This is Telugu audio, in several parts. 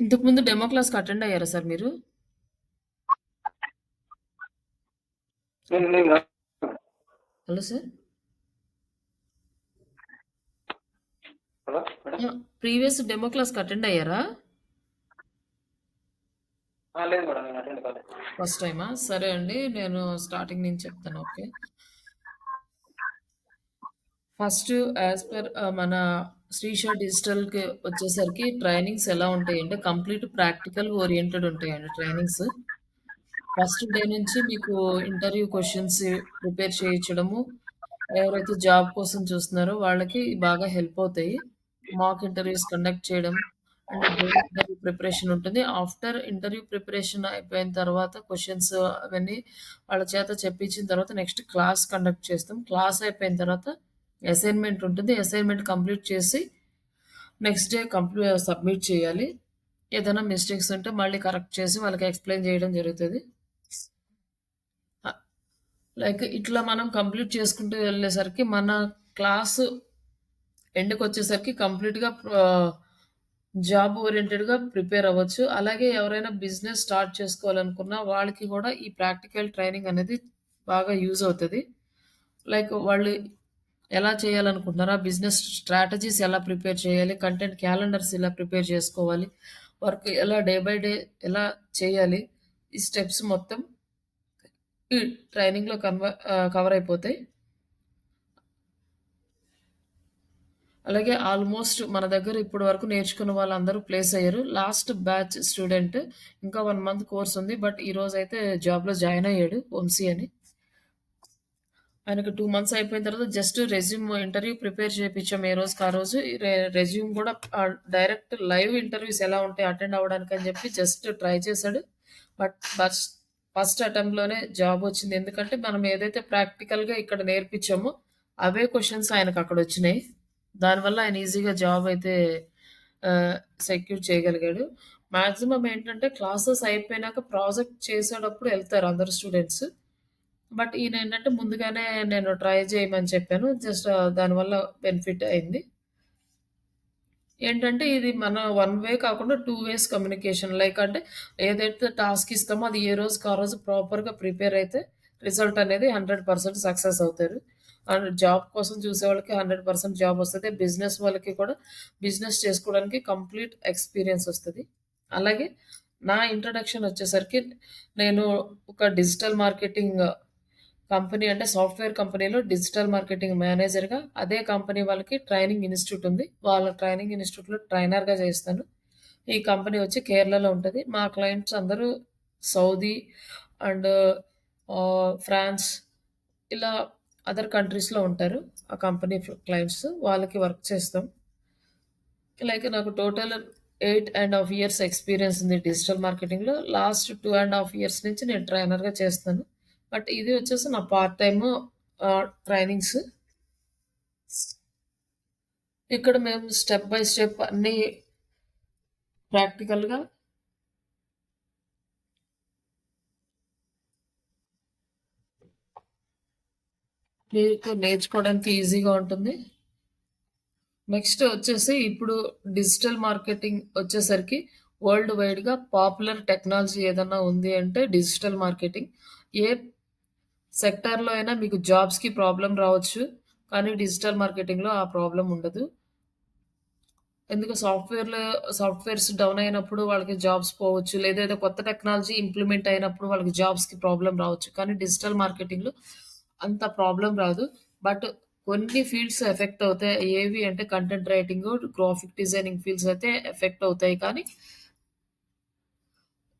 ఇంతకుముందు డెమో క్లాస్‌కి అటెండ్ అయ్యారా సార్ మీరు? నేను hello sir. Hello madam. Previous demo క్లాస్‌కి అటెండ్ అయ్యారా? లేదు మేడం, నేను అటెండ్ కాలేదు. ఫస్ట్ టైమా? సరే అండి. నేను స్టార్టింగ్ నుంచి చెప్తాను. ఓకే. ఫస్ట్ యాజ్ పర్ మన శ్రీష డిజిటల్‌కి వచ్చేసరికి ట్రైనింగ్స్ ఎలా ఉంటాయంటే కంప్లీట్ ప్రాక్టికల్ ఓరియెంటెడ్ ఉంటాయండి ట్రైనింగ్స్. ఫస్ట్ డే నుంచి మీకు ఇంటర్వ్యూ క్వెషన్స్ ప్రిపేర్ చేయించడము, ఎవరైతే జాబ్ కోసం చూస్తున్నారో వాళ్ళకి బాగా హెల్ప్ అవుతాయి. మాక్ ఇంటర్వ్యూస్ కండక్ట్ చేయడం అండ్ డే ఇంటర్వ్యూ ప్రిపరేషన్ ఉంటుంది. ఆఫ్టర్ ఇంటర్వ్యూ ప్రిపరేషన్ అయిపోయిన తర్వాత క్వెషన్స్ అవన్నీ వాళ్ళ చేత చెప్పించిన తర్వాత నెక్స్ట్ క్లాస్ కండక్ట్ చేస్తాం. క్లాస్ అయిపోయిన తర్వాత అసైన్‌మెంట్ ఉంటుంది. అసైన్‌మెంట్ కంప్లీట్ చేసి నెక్స్ట్ డే సబ్మిట్ చేయాలి. ఏదైనా మిస్టేక్స్ ఉంటే మళ్ళీ కరెక్ట్ చేసి వాళ్ళకి ఎక్స్‌ప్లెయిన్ చేయడం జరుగుతది. లైక్ ఇట్లా మనం కంప్లీట్ చేసుకుంటూ వెళ్ళేసరికి మన క్లాసు ఎండ్‌కొచ్చేసరికి కంప్లీట్‌గా జాబ్ ఓరియెంటెడ్‌గా ప్రిపేర్ అవ్వచ్చు. అలాగే ఎవరైనా బిజినెస్ స్టార్ట్ చేసుకోవాలనుకున్న వాళ్ళకి కూడా ఈ ప్రాక్టికల్ ట్రైనింగ్ అనేది బాగా యూజ్ అవుతది. లైక్ వాళ్ళు ఎలా చేయాలనుకుంటున్నారో, ఆ బిజినెస్ స్ట్రాటజీస్ ఎలా ప్రిపేర్ చేయాలి, కంటెంట్ క్యాలెండర్స్ ఎలా ప్రిపేర్ చేసుకోవాలి, వర్క్ ఎలా డే బై డే ఎలా చేయాలి, ఈ స్టెప్స్ మొత్తం ఈ ట్రైనింగ్‌లో కవర్ అయిపోతాయి. అలాగే ఆల్మోస్ట్ మన దగ్గర ఇప్పటి వరకు నేర్చుకున్న వాళ్ళందరూ ప్లేస్ అయ్యారు. లాస్ట్ బ్యాచ్ స్టూడెంట్ ఇంకా 1 మంత్ కోర్స్ ఉంది. బట్ ఈరోజైతే జాబ్‌లో జాయిన్ అయ్యాడు వంశీ అని. ఆయనకు 2 మంత్స్ అయిపోయిన తర్వాత జస్ట్ రెజ్యూమ్ ఇంటర్వ్యూ ప్రిపేర్ చేపిచ్చాం ఏ రోజుకి ఆ రోజు. రెజ్యూమ్ కూడా డైరెక్ట్ లైవ్ ఇంటర్వ్యూస్ ఎలా ఉంటాయి అటెండ్ అవ్వడానికని చెప్పి జస్ట్ ట్రై చేశాడు. బట్ ఫస్ట్ అటెంప్ట్‌లోనే జాబ్ వచ్చింది. ఎందుకంటే మనం ఏదైతే ప్రాక్టికల్‌గా ఇక్కడ నేర్పించామో అవే క్వెషన్స్ ఆయనకక్కడొచ్చినాయి. దానివల్ల ఆయన ఈజీగా జాబ్ అయితే సెక్యూర్ చేయగలిగాడు. మాక్సిమం ఏంటంటే క్లాసెస్ అయిపోయినాక ప్రాజెక్ట్ చేసేటప్పుడు ఎళ్తారు అందరు స్టూడెంట్స్. బట్ ఈయనేంటంటే ముందుగానే నేను ట్రై చేయమని చెప్పాను. జస్ట్ దానివల్ల బెనిఫిట్ అయింది. ఏంటంటే ఇది మన వన్ వే కాకుండా 2 వేస్ కమ్యూనికేషన్. లైక్ అంటే ఏదైతే టాస్క్ ఇస్తామో అది ఏ రోజుకి ఆ రోజు ప్రాపర్‌గా ప్రిపేర్ అయితే రిజల్ట్ అనేది 100% సక్సెస్ అవుతారు. అండ్ జాబ్ కోసం చూసేవాళ్ళకి 100% జాబ్ వస్తది. బిజినెస్ వాళ్ళకి కూడా బిజినెస్ చేసుకోవడానికి కంప్లీట్ ఎక్స్‌పీరియన్స్ వస్తది. అలాగే నా ఇంట్రడక్షన్ వచ్చేసరికి నేను ఒక డిజిటల్ మార్కెటింగ్ కంపెనీ అంటే సాఫ్ట్‌వేర్ కంపెనీలో డిజిటల్ మార్కెటింగ్ మేనేజర్‌గా అదే కంపెనీ వాళ్ళకి ట్రైనింగ్ ఇన్‌స్టిట్యూట్ ఉంది. వాళ్ళ ట్రైనింగ్ ఇన్‌స్టిట్యూట్‌లో ట్రైనర్‌గా చేస్తాను. ఈ కంపెనీ వచ్చి కేరళలో ఉంటది. మా క్లయింట్స్ అందరూ సౌదీ అండ్ ఫ్రాన్స్ ఇలా అదర్ కంట్రీస్‌లో ఉంటారు. ఆ కంపెనీ క్లయింట్స్. వాళ్ళకి వర్క్ చేస్తాం. లైక్ నాకు టోటల్ 8 ½ ఇయర్స్ ఎక్స్‌పీరియన్స్ ఉంది డిజిటల్ మార్కెటింగ్‌లో. లాస్ట్ 2 ½ ఇయర్స్ నుంచి నేను ట్రైనర్‌గా చేస్తాను. బట్ ఇది వచ్చేసి నా పార్ట్ టైము ట్రైనింగ్స్. ఇక్కడ మేము స్టెప్ బై స్టెప్ అన్నీ ప్రాక్టికల్‌గా మీకు నేర్చుకోవడానికి ఈజీగా ఉంటుంది. నెక్స్ట్ వచ్చేసి ఇప్పుడు డిజిటల్ మార్కెటింగ్ వచ్చేసరికి వరల్డ్ వైడ్‌గా పాపులర్ టెక్నాలజీ ఏదన్నా ఉంది అంటే డిజిటల్ మార్కెటింగ్. ఏ సెక్టార్‌లో అయినా మీకు జాబ్స్‌కి ప్రాబ్లమ్ రావచ్చు. కానీ డిజిటల్ మార్కెటింగ్‌లో ఆ ప్రాబ్లమ్ ఉండదు. ఎందుకు సాఫ్ట్‌వేర్స్ డౌన్ అయినప్పుడు వాళ్ళకి జాబ్స్ పోవచ్చు. లేదా ఏదో కొత్త టెక్నాలజీ ఇంప్లిమెంట్ అయినప్పుడు వాళ్ళకి జాబ్స్‌కి ప్రాబ్లమ్ రావచ్చు. కానీ డిజిటల్ మార్కెటింగ్‌లో అంత ప్రాబ్లమ్ రాదు. బట్ కొన్ని ఫీల్డ్స్ ఎఫెక్ట్ అవుతాయి. ఏవి అంటే content writing, graphic designing fields అయితే ఎఫెక్ట్ అవుతాయి. కానీ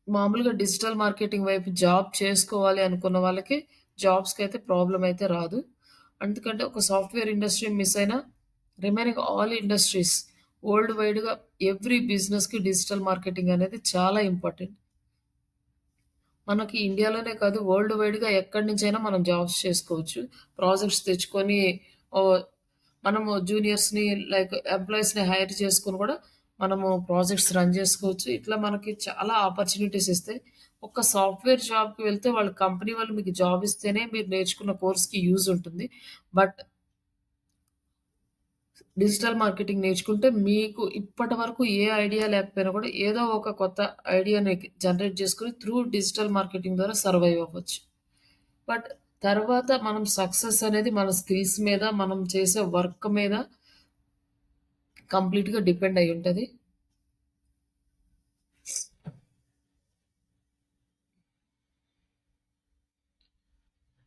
మామూలుగా డిజిటల్ మార్కెటింగ్ వైపు జాబ్ చేసుకోవాలి అనుకున్న వాళ్ళకి జాబ్స్‌కైతే ప్రాబ్లమ్ అయితే రాదు. ఎందుకంటే ఒక సాఫ్ట్‌వేర్ ఇండస్ట్రీ మిస్ అయినా రిమైనింగ్ ఆల్ ఇండస్ట్రీస్ వరల్డ్ వైడ్‌గా ఎవ్రీ బిజినెస్‌కి డిజిటల్ మార్కెటింగ్ అనేది చాలా ఇంపార్టెంట్. మనకి ఇండియాలోనే కాదు వరల్డ్ వైడ్‌గా ఎక్కడి నుంచైనా మనం జాబ్స్ చేసుకోవచ్చు. ప్రాజెక్ట్స్ తెచ్చుకొని ఓహ్, మనము జూనియర్స్‌ని లైక్ ఎంప్లాయీస్‌ని హైర్ చేసుకొని కూడా మనము ప్రాజెక్ట్స్ రన్ చేసుకోవచ్చు. ఇట్లా మనకి చాలా ఆపర్చునిటీస్ ఇస్తాయి. ఒక సాఫ్ట్‌వేర్ జాబ్‌కి వెళ్తే వాళ్ళ కంపెనీ వాళ్ళు మీకు జాబ్ ఇస్తేనే మీరు నేర్చుకున్న కోర్స్‌కి యూజ్ ఉంటుంది. బట్ డిజిటల్ మార్కెటింగ్ నేర్చుకుంటే మీకు ఇప్పటి వరకు ఏ ఐడియా లేకపోయినా కూడా ఏదో ఒక కొత్త ఐడియాని జనరేట్ చేసుకొని త్రూ డిజిటల్ మార్కెటింగ్ ద్వారా సర్వైవ్ అవ్వచ్చు. బట్ తర్వాత మనం సక్సెస్ అనేది మన స్కిల్స్ మీద, మనం చేసే వర్క్ మీద కంప్లీట్‌గా డిపెండ్ అయ్యి ఉంటది.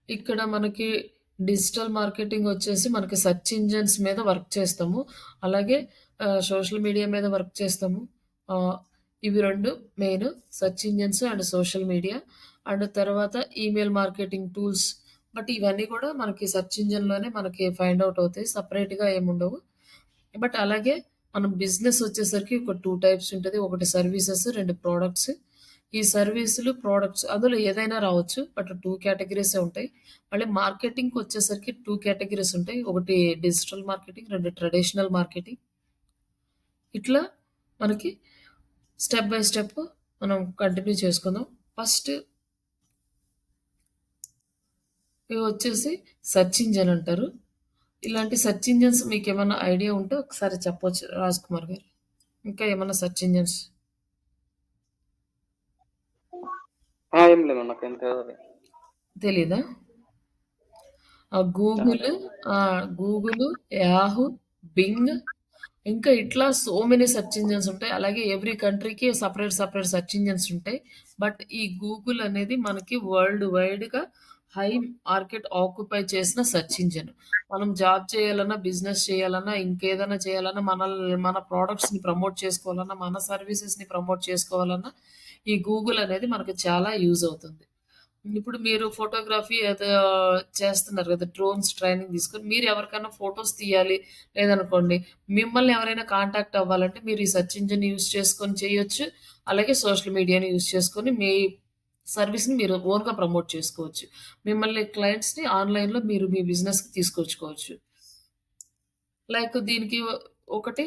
ఇక్కడ మనకి డిజిటల్ మార్కెటింగ్ వచ్చేసి మనకి సెర్చ్ ఇంజిన్స్ మీద వర్క్ చేస్తాము. అలాగే సోషల్ మీడియా మీద వర్క్ చేస్తాము. ఆహ్, ఇవి 2 main search engines and social media. And తర్వాత ఈమెయిల్ మార్కెటింగ్ టూల్స్. బట్ ఇవన్నీ కూడా మనకి సెర్చ్ ఇంజిన్‌లోనే మనకి ఫైండ్ ఔట్ అవుతాయి. సెపరేట్‌గా ఏముండవు. బట్ అలాగే మనం బిజినెస్ వచ్చేసరికి ఒక 2 టైప్స్ ఉంటది. ఒకటి సర్వీసెస్, 2 ప్రొడక్ట్స్. ఈ సర్వీసులు, ప్రొడక్ట్స్ అందులో ఏదైనా రావచ్చు. బట్ 2 కేటగరీసే ఉంటాయి. మళ్ళీ మార్కెటింగ్‌కొచ్చేసరికి 2 కేటగరీస్ ఉంటాయి. ఒకటి డిజిటల్ మార్కెటింగ్, 2 ట్రెడిషనల్ మార్కెటింగ్. ఇట్లా మనకి స్టెప్ బై స్టెప్ మనం కంటిన్యూ చేసుకుందాం. ఫస్ట్ ఇవి వచ్చేసి సెర్చ్ ఇంజిన్ అంటారు. ఇలాంటి సెర్చ్ ఇంజిన్స్ మీకేమన్నా ఐడియా ఉంటే ఒకసారి చెప్పొచ్చు రాజ్ కుమార్ గారు. ఇంకా ఏమన్నా సెర్చ్ ఇంజిన్స్ ఏం లేదు నాకేం తెలియదు. తెలీదా? ఆహా, గూగుల్, లేదు. గూగుల్, యాహూ, బింగ్ ఇంకా ఇట్లా సో మెనీ సెర్చ్ ఇంజిన్స్ ఉంటాయి. అలాగే ఎవ్రీ కంట్రీకి సెపరేట్ సెర్చ్ ఇంజిన్స్ ఉంటాయి. బట్ ఈ గూగుల్ అనేది మనకి వరల్డ్ వైడ్‌గా హై మార్కెట్ ఆక్యుపై చేసిన సెర్చ్ ఇంజిన్. మనం జాబ్ చేయాలన్నా, బిజినెస్ చేయాలన్నా, ఇంకేదైనా చేయాలన్నా, మన ప్రొడక్ట్స్‌ని ప్రమోట్ చేసుకోవాలన్నా, మన సర్వీసెస్‌ని ప్రమోట్ చేసుకోవాలన్నా, ఈ గూగుల్ అనేది మనకు చాలా యూజ్ అవుతుంది. ఇప్పుడు మీరు ఫోటోగ్రఫీ ఏదో చేస్తున్నారు గదా! డ్రోన్స్ ట్రైనింగ్ తీసుకొని మీరు ఎవరికైనా ఫోటోస్ తీయాలి లేదనుకోండి, మిమ్మల్ని ఎవరైనా కాంటాక్ట్ అవ్వాలంటే మీరు ఈ సెర్చ్ ఇంజిన్ యూజ్ చేసుకొని చేయొచ్చు. అలాగే సోషల్ మీడియాని యూజ్ చేసుకొని మీ సర్వీస్‌ని మీరు ఓన్‌గా ప్రమోట్ చేసుకోవచ్చు. మిమ్మల్ని క్లయింట్స్‌ని ఆన్‌లైన్‌లో మీరు మీ బిజినెస్‌కి తీసుకొచ్చుకోవచ్చు. లైక్ దీనికి ఒకటి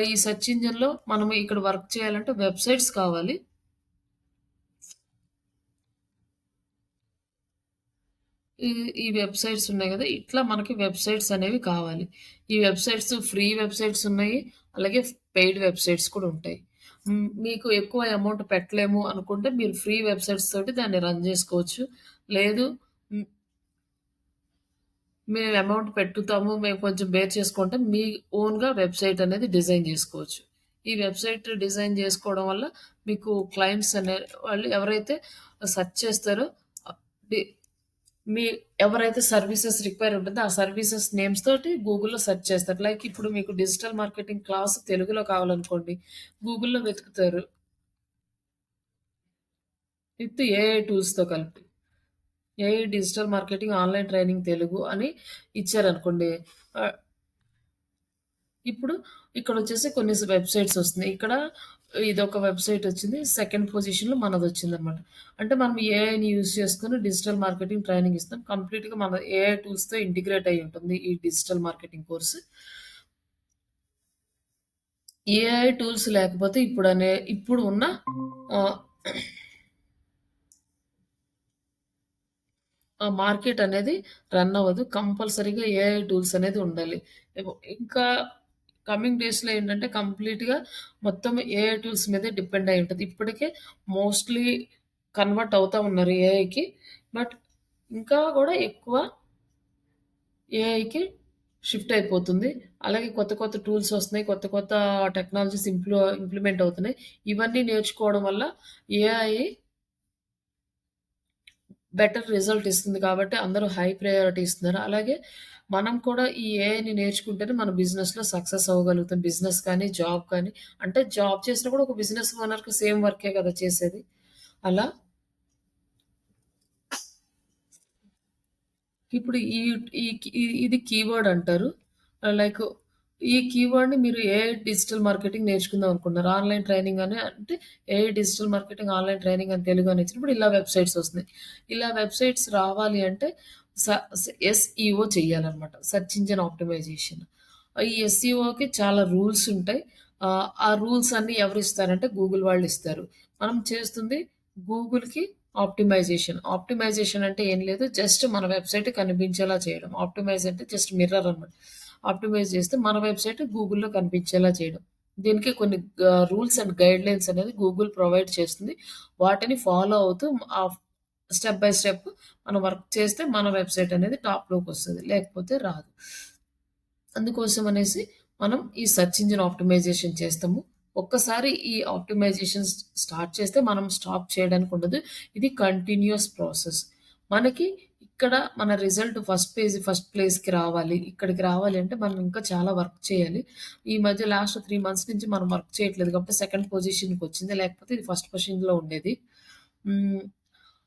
ఈ సెర్చ్ ఇంజిన్‌లో మనం ఇక్కడ వర్క్ చేయాలంటే వెబ్‌సైట్స్ కావాలి. ఈ ఈ వెబ్‌సైట్స్ ఉన్నాయి గదా! ఇట్లా మనకి వెబ్‌సైట్స్ అనేవి కావాలి. ఈ వెబ్‌సైట్స్ ఫ్రీ వెబ్‌సైట్స్ ఉన్నాయి. అలాగే పెయిడ్ వెబ్‌సైట్స్ కూడా ఉంటాయి. మీకు ఎక్కువ అమౌంట్ పెట్టలేము అనుకుంటే మీరు ఫ్రీ వెబ్‌సైట్స్ తోటి దాన్ని రన్ జేసుకోవచ్చు. లేదు హ్మ్. మేము అమౌంట్ పెట్టుతాము. మేము కొంచెం బేర్ చేసుకుంటే మీ ఓన్‌గా వెబ్‌సైట్ అనేది డిజైన్ జేసుకోవచ్చు. ఈ వెబ్‌సైట్ డిజైన్ జేసుకోవడం వల్ల మీకు క్లయింట్స్ అనే వాళ్ళు ఎవరైతే సెర్చ్ చేస్తారో ఆహ్, డి మీ ఎవరైతే సర్వీసెస్ రిక్వైర్ ఉంటుందో, ఆ సర్వీసెస్ నేమ్స్ తోటి గూగుల్‌లో సెర్చ్ చేస్తారు. లైక్ ఇప్పుడు మీకు డిజిటల్ మార్కెటింగ్ క్లాస్ తెలుగులో కావాలనుకోండి, గూగుల్‌లో వెతుకుతారు. విత్ ఏఐ టూల్స్‌తో కలిపి. AI digital marketing online training Telugu అని ఇచ్చారనుకోండి. ఆహ్, ఇప్పుడు ఇక్కడొచ్చేసి కొన్ని వెబ్‌సైట్స్ వస్తున్నాయి. ఇక్కడ ఇదొక వెబ్‌సైట్ వచ్చింది. సెకండ్ పొజిషన్‌లో మనదొచ్చిందనమాట. అంటే మనం ఏఐని యూజ్ చేసుకొని డిజిటల్ మార్కెటింగ్ ట్రైనింగ్ ఇస్తాం. కంప్లీట్‌గా మన ఏఐ టూల్స్‌తో ఇంటిగ్రేట్ అయ్యి ఉంటుంది ఈ digital marketing course. AI tools లేకపోతే ఇప్పుడు ఉన్న ఆహ్, ఆ మార్కెట్ అనేది రన్ అవ్వదు. కంపల్సరీగా ఏఐ టూల్స్ అనేది ఉండాలి. ఇంకా కమింగ్ డేస్‌లో ఏంటంటే కంప్లీట్‌గా మొత్తం ఏఐ టూల్స్ మీదే డిపెండ్ అయ్యి ఉంటది. ఇప్పటికే మోస్ట్‌లీ కన్వర్ట్ అవుతా ఉన్నారు ఏఐకి. బట్ ఇంకా గూడా ఎక్కువ ఏఐకి షిఫ్ట్ అయిపోతుంది. అలాగే కొత్త కొత్త టూల్స్ వస్తున్నాయి. కొత్త కొత్త టెక్నాలజీస్ ఇంప్లిమెంట్ అవుతున్నాయి. ఇవన్నీ నేర్చుకోవడం వల్ల ఏఐ బెటర్ రిజల్ట్ ఇస్తుంది కాబట్టి అందరూ హై ప్రయారిటీ ఇస్తున్నారు. అలాగే మనం కూడా ఈ ఏఐని నేర్చుకుంటేనే మన బిజినెస్‌లో సక్సెస్ అవ్వగలుగుతాం. బిజినెస్ కానీ, జాబ్ కానీ. అంటే జాబ్ చేసినా కూడా ఒక బిజినెస్ ఓనర్‌కి సేమ్ వర్కే కదా చేసేది. అలా ఇప్పుడు ఈ ఇది కీవర్డ్ అంటారు. లైక్ ఈ కీవర్డ్‌ని మీరు ఏఐ డిజిటల్ మార్కెటింగ్ నేర్చుకుందాం అనుకున్నారు. ఆన్‌లైన్ ట్రైనింగ్ అని అంటే AI digital marketing online training అని తెలుగు అని ఇచ్చినప్పుడు ఇలా వెబ్‌సైట్స్ వస్తున్నాయి. ఇలా వెబ్‌సైట్స్ రావాలి అంటే స స్ ఎస్‌ఈఓ చేయాలన్నమాట. Search engine optimisation. ఈ ఎస్‌ఈఓకి చాలా రూల్స్ ఉంటాయి. ఆ రూల్స్ అన్నీ ఎవరిస్తారంటే గూగుల్ వాళ్ళు ఇస్తారు. మనం చేస్తుంది గూగుల్‌కి ఆప్టిమైజేషన్. ఆప్టిమైజేషన్ అంటే ఏం లేదు. జస్ట్ మన వెబ్‌సైట్ కనిపించేలా చేయడం. ఆప్టిమైజ్ అంటే జస్ట్ మిర్రర్ అన్నమాట. ఆప్టిమైజ్ చేస్తే మన వెబ్‌సైట్ గూగుల్‌లో కనిపించేలా చేయడం. దీనికి కొన్ని రూల్స్ అండ్ గైడ్‌లైన్స్ అనేది గూగుల్ ప్రొవైడ్ చేస్తుంది. వాటిని ఫాలో అవుతూ స్టెప్ బై స్టెప్ మనం వర్క్ చేస్తే మన వెబ్‌సైట్ అనేది టాప్‌లోకొస్తది. లేకపోతే రాదు. అందుకోసం అనేసి మనం ఈ సెర్చ్ ఇంజిన్ ఆప్టిమైజేషన్ చేస్తాము. ఒక్కసారి ఈ ఆప్టిమైజేషన్ స్టార్ట్ చేస్తే మనం స్టాప్ చేయడానికి ఉండదు. ఇది కంటిన్యూయస్ ప్రాసెస్. మనకి ఇక్కడ మన రిజల్ట్ ఫస్ట్ ప్లేస్‌కి రావాలి. ఇక్కడికి రావాలి అంటే మనం ఇంకా చాలా వర్క్ చేయాలి. ఈ మధ్య లాస్ట్ 3 మంత్స్ నుంచి మనం వర్క్ చేయట్లేదు కాబట్టి సెకండ్ పొజిషన్‌కొచ్చింది. లేకపోతే ఇది ఫస్ట్ పొజిషన్‌లో ఉండేది. హ్మ్.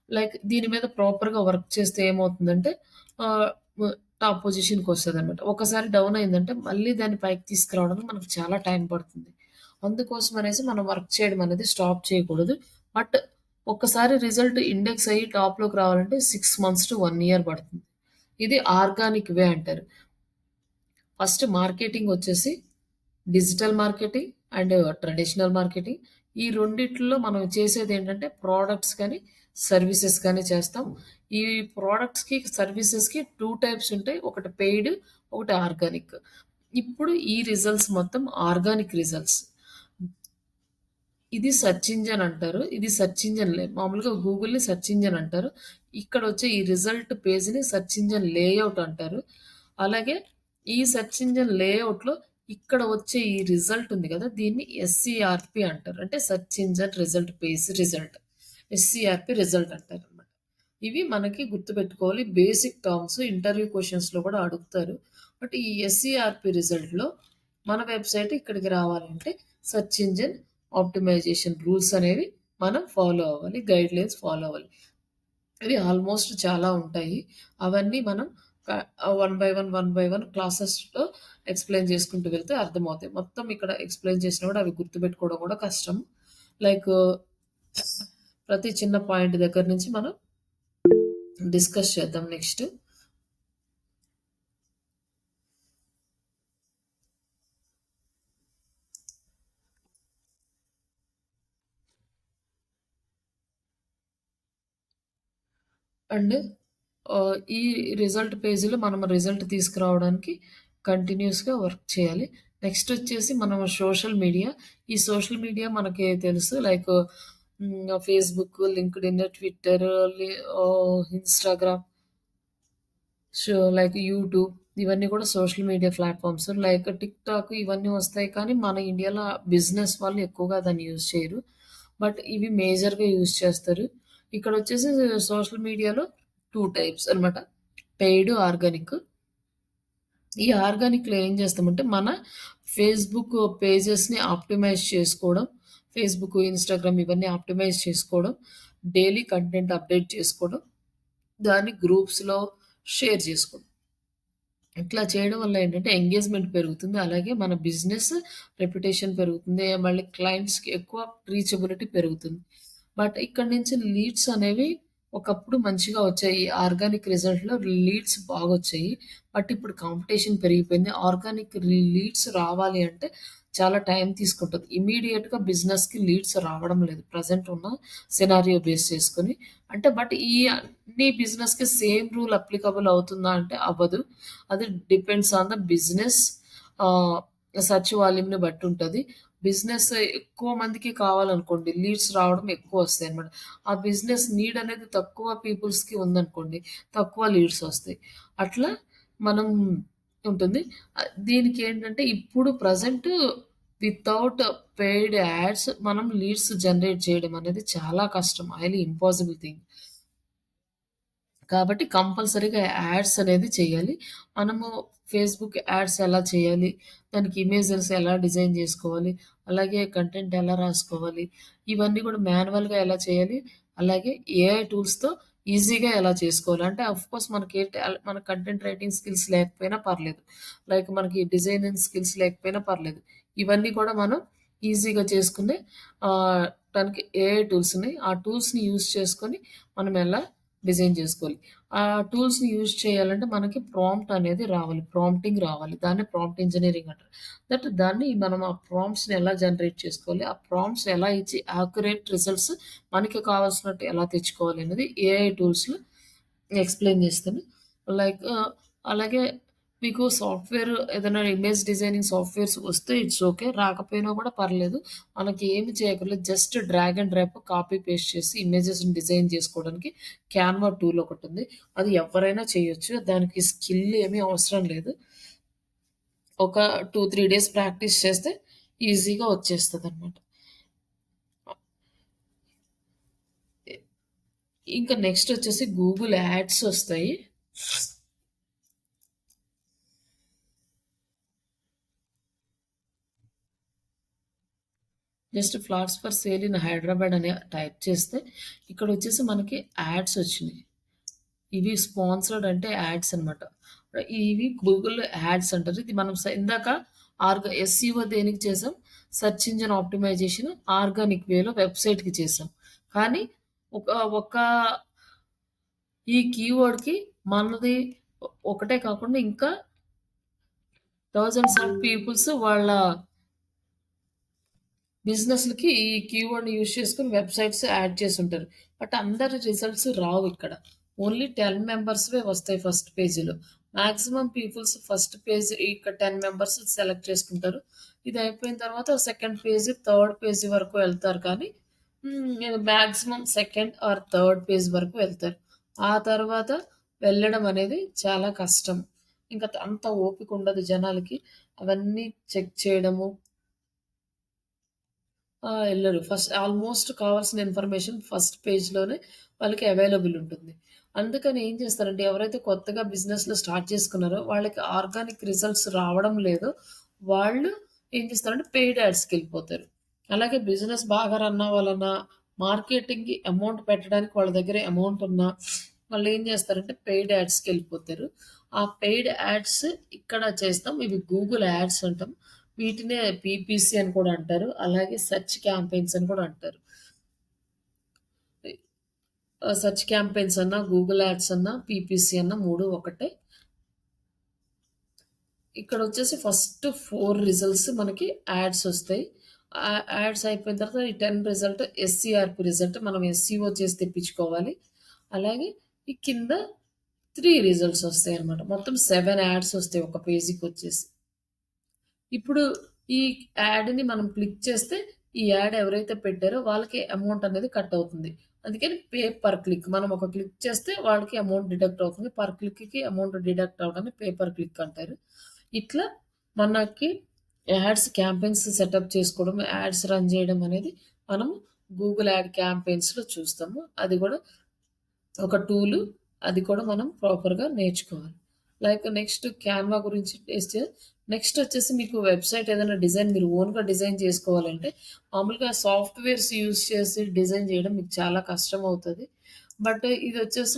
లైక్ దీని మీద ప్రాపర్‌గా వర్క్ చేస్తే ఏమవుతుందంటే ఆహ్, వ టాప్ పొజిషన్‌కొస్తదనమాట. ఒకసారి డౌన్ అయిందంటే మళ్ళీ దాన్ని పైకి తీసుకురావడానికి మనకు చాలా టైం పడుతుంది. అందుకోసం అనేసి మనం వర్క్ చేయడం అనేది స్టాప్ చేయకూడదు. బట్ ఒక్కసారి రిజల్ట్ ఇండెక్స్ అయ్యి టాప్‌లోకి రావాలంటే 6 మంత్స్ టు 1 ఇయర్ పడుతుంది. ఇది ఆర్గానిక్ వే అంటారు. ఫస్ట్ మార్కెటింగ్ వచ్చేసి digital marketing and traditional marketing. ఈ రెండిట్లో మనం చేసేదేంటంటే ప్రొడక్ట్స్ కానీ, సర్వీసెస్ కానీ చేస్తాం. ఈ ప్రొడక్ట్స్‌కి, సర్వీసెస్‌కి 2 టైప్స్ ఉంటాయి. ఒకటి పెయిడ్, ఒకటి ఆర్గానిక్. ఇప్పుడు ఈ రిజల్ట్స్ మొత్తం ఆర్గానిక్ రిజల్ట్స్. ఇది సెర్చ్ ఇంజిన్ అంటారు. ఇది సెర్చ్ ఇంజిన్‌లే. మామూలుగా గూగుల్‌ని సెర్చ్ ఇంజిన్ అంటారు. ఇక్కడొచ్చే ఈ రిజల్ట్ పేజ్‌ని సెర్చ్ ఇంజిన్ లేఔట్ అంటారు. అలాగే ఈ సెర్చ్ ఇంజిన్ లేఔట్‌లో ఇక్కడ వచ్చే ఈ రిజల్ట్ ఉంది గదా! దీన్ని ఎస్‌సిఆర్‌పి అంటారు. అంటే search engine result page result. SCRP result అంటారనమాట. ఇవి మనకి గుర్తుపెట్టుకోవాలి. బేసిక్ టర్మ్స్ ఇంటర్వ్యూ క్వెషన్స్‌లో కూడా అడుగుతారు. బట్ ఈ ఎస్‌సిఆర్‌పి రిజల్ట్‌లో మన వెబ్‌సైట్ ఇక్కడికి రావాలంటే సెర్చ్ ఇంజిన్ ఆప్టిమైజేషన్ రూల్స్ అనేవి మనం ఫాలో అవ్వాలి. గైడ్‌లైన్స్ ఫాలో అవ్వాలి. ఇవి ఆల్మోస్ట్ చాలా ఉంటాయి. అవన్నీ మనం వన్ బై వన్ క్లాసెస్‌లో ఎక్స్‌ప్లెయిన్ చేసుకుంటూ వెళ్తే అర్థమవుతాయి. మొత్తం ఇక్కడ ఎక్స్‌ప్లెయిన్ చేసినా కూడా అవి గుర్తుపెట్టుకోవడం కూడా కష్టం. లైక్ ప్రతి చిన్న పాయింట్ దగ్గర నుంచి మనం డిస్కస్ చేద్దాం నెక్స్ట్. అండ్ ఈ రిజల్ట్ పేజ్‌లో మనం రిజల్ట్ తీసుకురావడానికి కంటిన్యూయస్‌గా వర్క్ చేయాలి. నెక్స్ట్ వచ్చేసి మనం సోషల్ మీడియా. ఈ సోషల్ మీడియా మనకి తెలుసు like Facebook, LinkedIn, Twitter, Instagram, like YouTube ఇవన్నీ కూడా social media platforms. Like TikTok ఇవన్నీ వస్తాయి. కానీ మన ఇండియాలో బిజినెస్ వాళ్ళు ఎక్కువగా దాన్ని యూజ్ చేయరు. బట్ ఇవి మేజర్‌గా యూజ్ చేస్తారు. ఇక్కడొచ్చేసి సోషల్ మీడియాలో 2 టైప్స్ అన్నమాట. Paid, organic. ఈ ఆర్గానిక్‌లో ఏం చేస్తామంటే మన ఫేస్‌బుక్ పేజెస్‌ని ఆప్టిమైజ్ చేసుకోవడం. ఫేస్‌బుక్, ఇన్‌స్టాగ్రామ్ ఇవన్నీ ఆప్టిమైజ్ చేసుకోవడం. డైలీ కంటెంట్ అప్డేట్ చేసుకోవడం. దాన్ని గ్రూప్స్‌లో షేర్ చేసుకోవడం. ఇట్లా చేయడం వల్ల ఏంటంటే ఎంగేజ్‌మెంట్ పెరుగుతుంది. అలాగే మన బిజినెస్ రెప్యుటేషన్ పెరుగుతుంది. మళ్ళీ క్లయింట్స్‌కి ఎక్కువ రీచబిలిటీ పెరుగుతుంది. బట్ ఇక్కడి నుంచి లీడ్స్ అనేవి ఒకప్పుడు మంచిగా వచ్చాయి. ఆర్గానిక్ రిజల్ట్‌లో లీడ్స్ బాగొచ్చాయి. బట్ ఇప్పుడు కాంపిటీషన్ పెరిగిపోయింది. ఆర్గానిక్ లీడ్స్ రావాలి అంటే చాలా టైం తీసుకుంటది. ఇమ్మీడియేట్‌గా బిజినెస్‌కి లీడ్స్ రావడం లేదు. ప్రెజెంట్ ఉన్న సినారియో బేస్ చేసుకొని. అంటే బట్ ఈ అన్ని బిజినెస్‌కి సేమ్ రూల్ అప్లికబుల్ అవుతుందా అంటే అవ్వదు. అది డిపెండ్స్ ఆన్ ద బిజినెస్ ఆహ్, సెర్చ్ వాల్యూమ్‌ని బట్టి ఉంటది. బిజినెస్ ఎక్కువ మందికి కావాలనుకోండి, లీడ్స్ రావడం ఎక్కువొస్తాయన్నమాట. ఆ బిజినెస్ నీడ్ అనేది తక్కువ పీపుల్స్‌కి ఉందనుకోండి, తక్కువ లీడ్స్ ఒస్తాయి. అట్లా మనం ఉంటుంది. దీనికేంటంటే ఇప్పుడు ప్రెజెంట్ వితౌట్ పెయిడ్ యాడ్స్ మనం లీడ్స్ జనరేట్ చేయడం అనేది చాలా కష్టం. Highly impossible thing. కాబట్టి కంపల్సరీగా యాడ్స్ అనేది చేయాలి. మనము ఫేస్‌బుక్ యాడ్స్ ఎలా చేయాలి? దానికి ఇమేజెస్ ఎలా డిజైన్ జేసుకోవాలి? అలాగే కంటెంట్ ఎలా రాసుకోవాలి? ఇవన్నీ కూడా మాన్యువల్‌గా ఎలా చేయాలి? అలాగే ఏఐ టూల్స్‌తో ఈజీగా ఎలా చేసుకోవాలి? అంటే ఆఫ్‌కోర్స్ మన కంటెంట్ రైటింగ్ స్కిల్స్ లేకపోయినా పర్లేదు. లైక్ మనకి డిజైనింగ్ స్కిల్స్ లేకపోయినా పర్లేదు. ఇవన్నీ కూడా మనం ఈజీగా చేసుకునే ఆహ్, దానికి ఏఐ టూల్స్ ఉన్నాయి. ఆ టూల్స్‌ని యూజ్ చేసుకొని మనం ఎలా డిజైన్ జేసుకోవాలి. ఆ టూల్స్‌ని యూజ్ చేయాలంటే మనకి ప్రాంప్ట్ అనేది రావాలి. ప్రాంప్టింగ్ రావాలి. దాన్ని ప్రాంప్ట్ ఇంజినీరింగ్ అంటారు. దాన్ని మనం ఆ ప్రాంప్ట్స్‌ని ఎలా జనరేట్ చేసుకోవాలి? ఆ ప్రాంప్ట్స్ ఎలా ఇచ్చి యాక్యురేట్ రిజల్ట్స్ మనకి కావాల్సినట్టు ఎలా తెచ్చుకోవాలి అనేది ఏఐ టూల్స్‌లో ఎక్స్‌ప్లెయిన్ జేస్తాను. లైక్ అలాగే మీకు సాఫ్ట్‌వేర్ ఏదైనా ఇమేజ్ డిజైనింగ్ సాఫ్ట్‌వేర్స్ వస్తే ఇట్స్ ఓకే. రాకపోయినా కూడా పర్లేదు. మనకి ఏమి చేయక్కర్లేదు. Just drag and drop copy paste చేసి ఇమేజెస్‌ని డిజైన్ చేసుకోవడానికి క్యాన్వా టూల్ ఒకటుంది. అది ఎవ్వరైనా చేయొచ్చు. దానికి స్కిల్ ఏమీ అవసరం లేదు. ఒక 2, 3 డేస్ ప్రాక్టీస్ చేస్తే ఈజీగా వచ్చేస్తదనమాట. ఇంకా నెక్స్ట్ వచ్చేసి గూగుల్ యాడ్స్ ఒస్తాయి. Just flats for sale in Hyderabad అని టైప్ చేస్తే ఇక్కడొచ్చేసి మనకి యాడ్స్ ఒచ్చినియి. ఇవి స్పాన్సర్డ్ అంటే యాడ్స్ అనమాట. ఇవి గూగుల్ యాడ్స్ అంటారు. ఇది మనం ఇందాక ఎస్‌ఈఓ దేనికి చేసాం? సెర్చ్ ఇంజిన్ ఆప్టిమైజేషన్ ఆర్గానిక్ వేలో వెబ్‌సైట్‌కి చేసాం. కానీ ఒక ఒక ఈ కీవర్డ్‌కి మనది ఒకటే కాకుండా ఇంకా థౌసండ్స్ ఆఫ్ పీపుల్స్ వాళ్ళ బిజినెస్‌లకి ఈ కీవర్డ్‌ని యూజ్ చేసుకొని వెబ్‌సైట్స్ యాడ్ చేసుంటారు. బట్ అందరి రిజల్ట్స్ రావు ఇక్కడ. ఓన్లీ 10 మెంబర్స్‌వే వస్తాయి ఫస్ట్ పేజీలో. మాక్సిమం పీపుల్స్ ఫస్ట్ పేజ్ ఇక్కడ 10 మెంబర్స్ సెలెక్ట్ చేసుకుంటారు. ఇది అయిపోయిన తర్వాత సెకండ్ పేజ్, థర్డ్ పేజ్ వరకు వెళ్తారు కానీ maximum second or third page వరకు వెళ్తారు. ఆ తర్వాత వెళ్ళడం అనేది చాలా కష్టం. ఇంకా అంత ఓపిక ఉండదు జనాలకి. అవన్నీ చెక్ చేయడము ఎళ్ళరు. ఫస్ట్ ఆల్‌మోస్ట్ కావాల్సిన ఇన్ఫర్మేషన్ ఫస్ట్ పేజ్‌లోనే వాళ్ళకి అవైలబుల్ ఉంటుంది. అందుకని ఏం చేస్తారంటే ఎవరైతే కొత్తగా బిజినెస్‌లు స్టార్ట్ చేసుకున్నారో వాళ్ళకి ఆర్గానిక్ రిజల్ట్స్ రావడం లేదో వాళ్ళు ఏం చేస్తారంటే పెయిడ్ యాడ్స్‌కెళ్ళిపోతారు. అలాగే బిజినెస్ బాగా రన్ అవ్వాలన్నా, మార్కెటింగ్‌కి అమౌంట్ పెట్టడానికి వాళ్ళ దగ్గర అమౌంట్ ఉన్నా వాళ్ళేం చేస్తారంటే పెయిడ్ యాడ్స్‌కెళ్ళిపోతారు. ఆ పెయిడ్ యాడ్స్ ఇక్కడ చేస్తాం. ఇవి గూగుల్ యాడ్స్ అంటాం. వీటినే పీపీసీ అని కూడా అంటారు. అలాగే సెర్చ్ క్యాంపెయిన్స్ అని కూడా అంటారు. సెర్చ్ క్యాంపెయిన్స్ అన్నా, గూగుల్ యాడ్స్ అన్నా, పీపీసీ అన్నా 3 ఒకటే. ఇక్కడొచ్చేసి ఫస్ట్ 4 రిజల్ట్స్ మనకి యాడ్స్ ఒస్తాయి. యాడ్స్ అయిపోయిన తర్వాత ఈ 10 రిజల్ట్ ఎస్‌సీఆర్‌పీ రిజల్ట్ మనం ఎస్‌సీఓ చేసి తెప్పించుకోవాలి. అలాగే ఈ కింద 3 రిజల్ట్స్ ఒస్తాయన్నమాట. మొత్తం 7 యాడ్స్ ఒస్తాయి ఒక పేజీకొచ్చేసి. ఇప్పుడు ఈ యాడ్‌ని మనం క్లిక్ చేస్తే, ఈ యాడ్ ఎవరైతే పెట్టారో వాళ్ళకి అమౌంట్ అనేది కట్ అవుతుంది. అందుకని పే పర్ క్లిక్. మనం ఒక క్లిక్ చేస్తే వాళ్ళకి అమౌంట్ డిడక్ట్ అవుతుంది. పర్ క్లిక్‌కి అమౌంట్ డిడక్ట్ అవ్వడాన్ని పే పర్ క్లిక్ అంటారు. ఇట్లా మనకి యాడ్స్ క్యాంపెయిన్స్ సెటప్ చేసుకోవడం, యాడ్స్ రన్ చేయడం అనేది మనం గూగుల్ యాడ్ క్యాంపెయిన్స్‌లో చూస్తాము. అది కూడా ఒక టూలు. అది కూడా మనం ప్రాపర్‌గా నేర్చుకోవాలి. లైక్ నెక్స్ట్ క్యాన్వా గురించి టేస్ట్ నెక్స్ట్ వచ్చేసి మీకు వెబ్‌సైట్ ఏదైనా డిజైన్ మీరు ఓన్‌గా డిజైన్ చేసుకోవాలంటే, మామూలుగా సాఫ్ట్‌వేర్స్ యూజ్ చేసి డిజైన్ చేయడం మీకు చాలా కష్టమవుతది. బట్ ఇదొచ్చేసి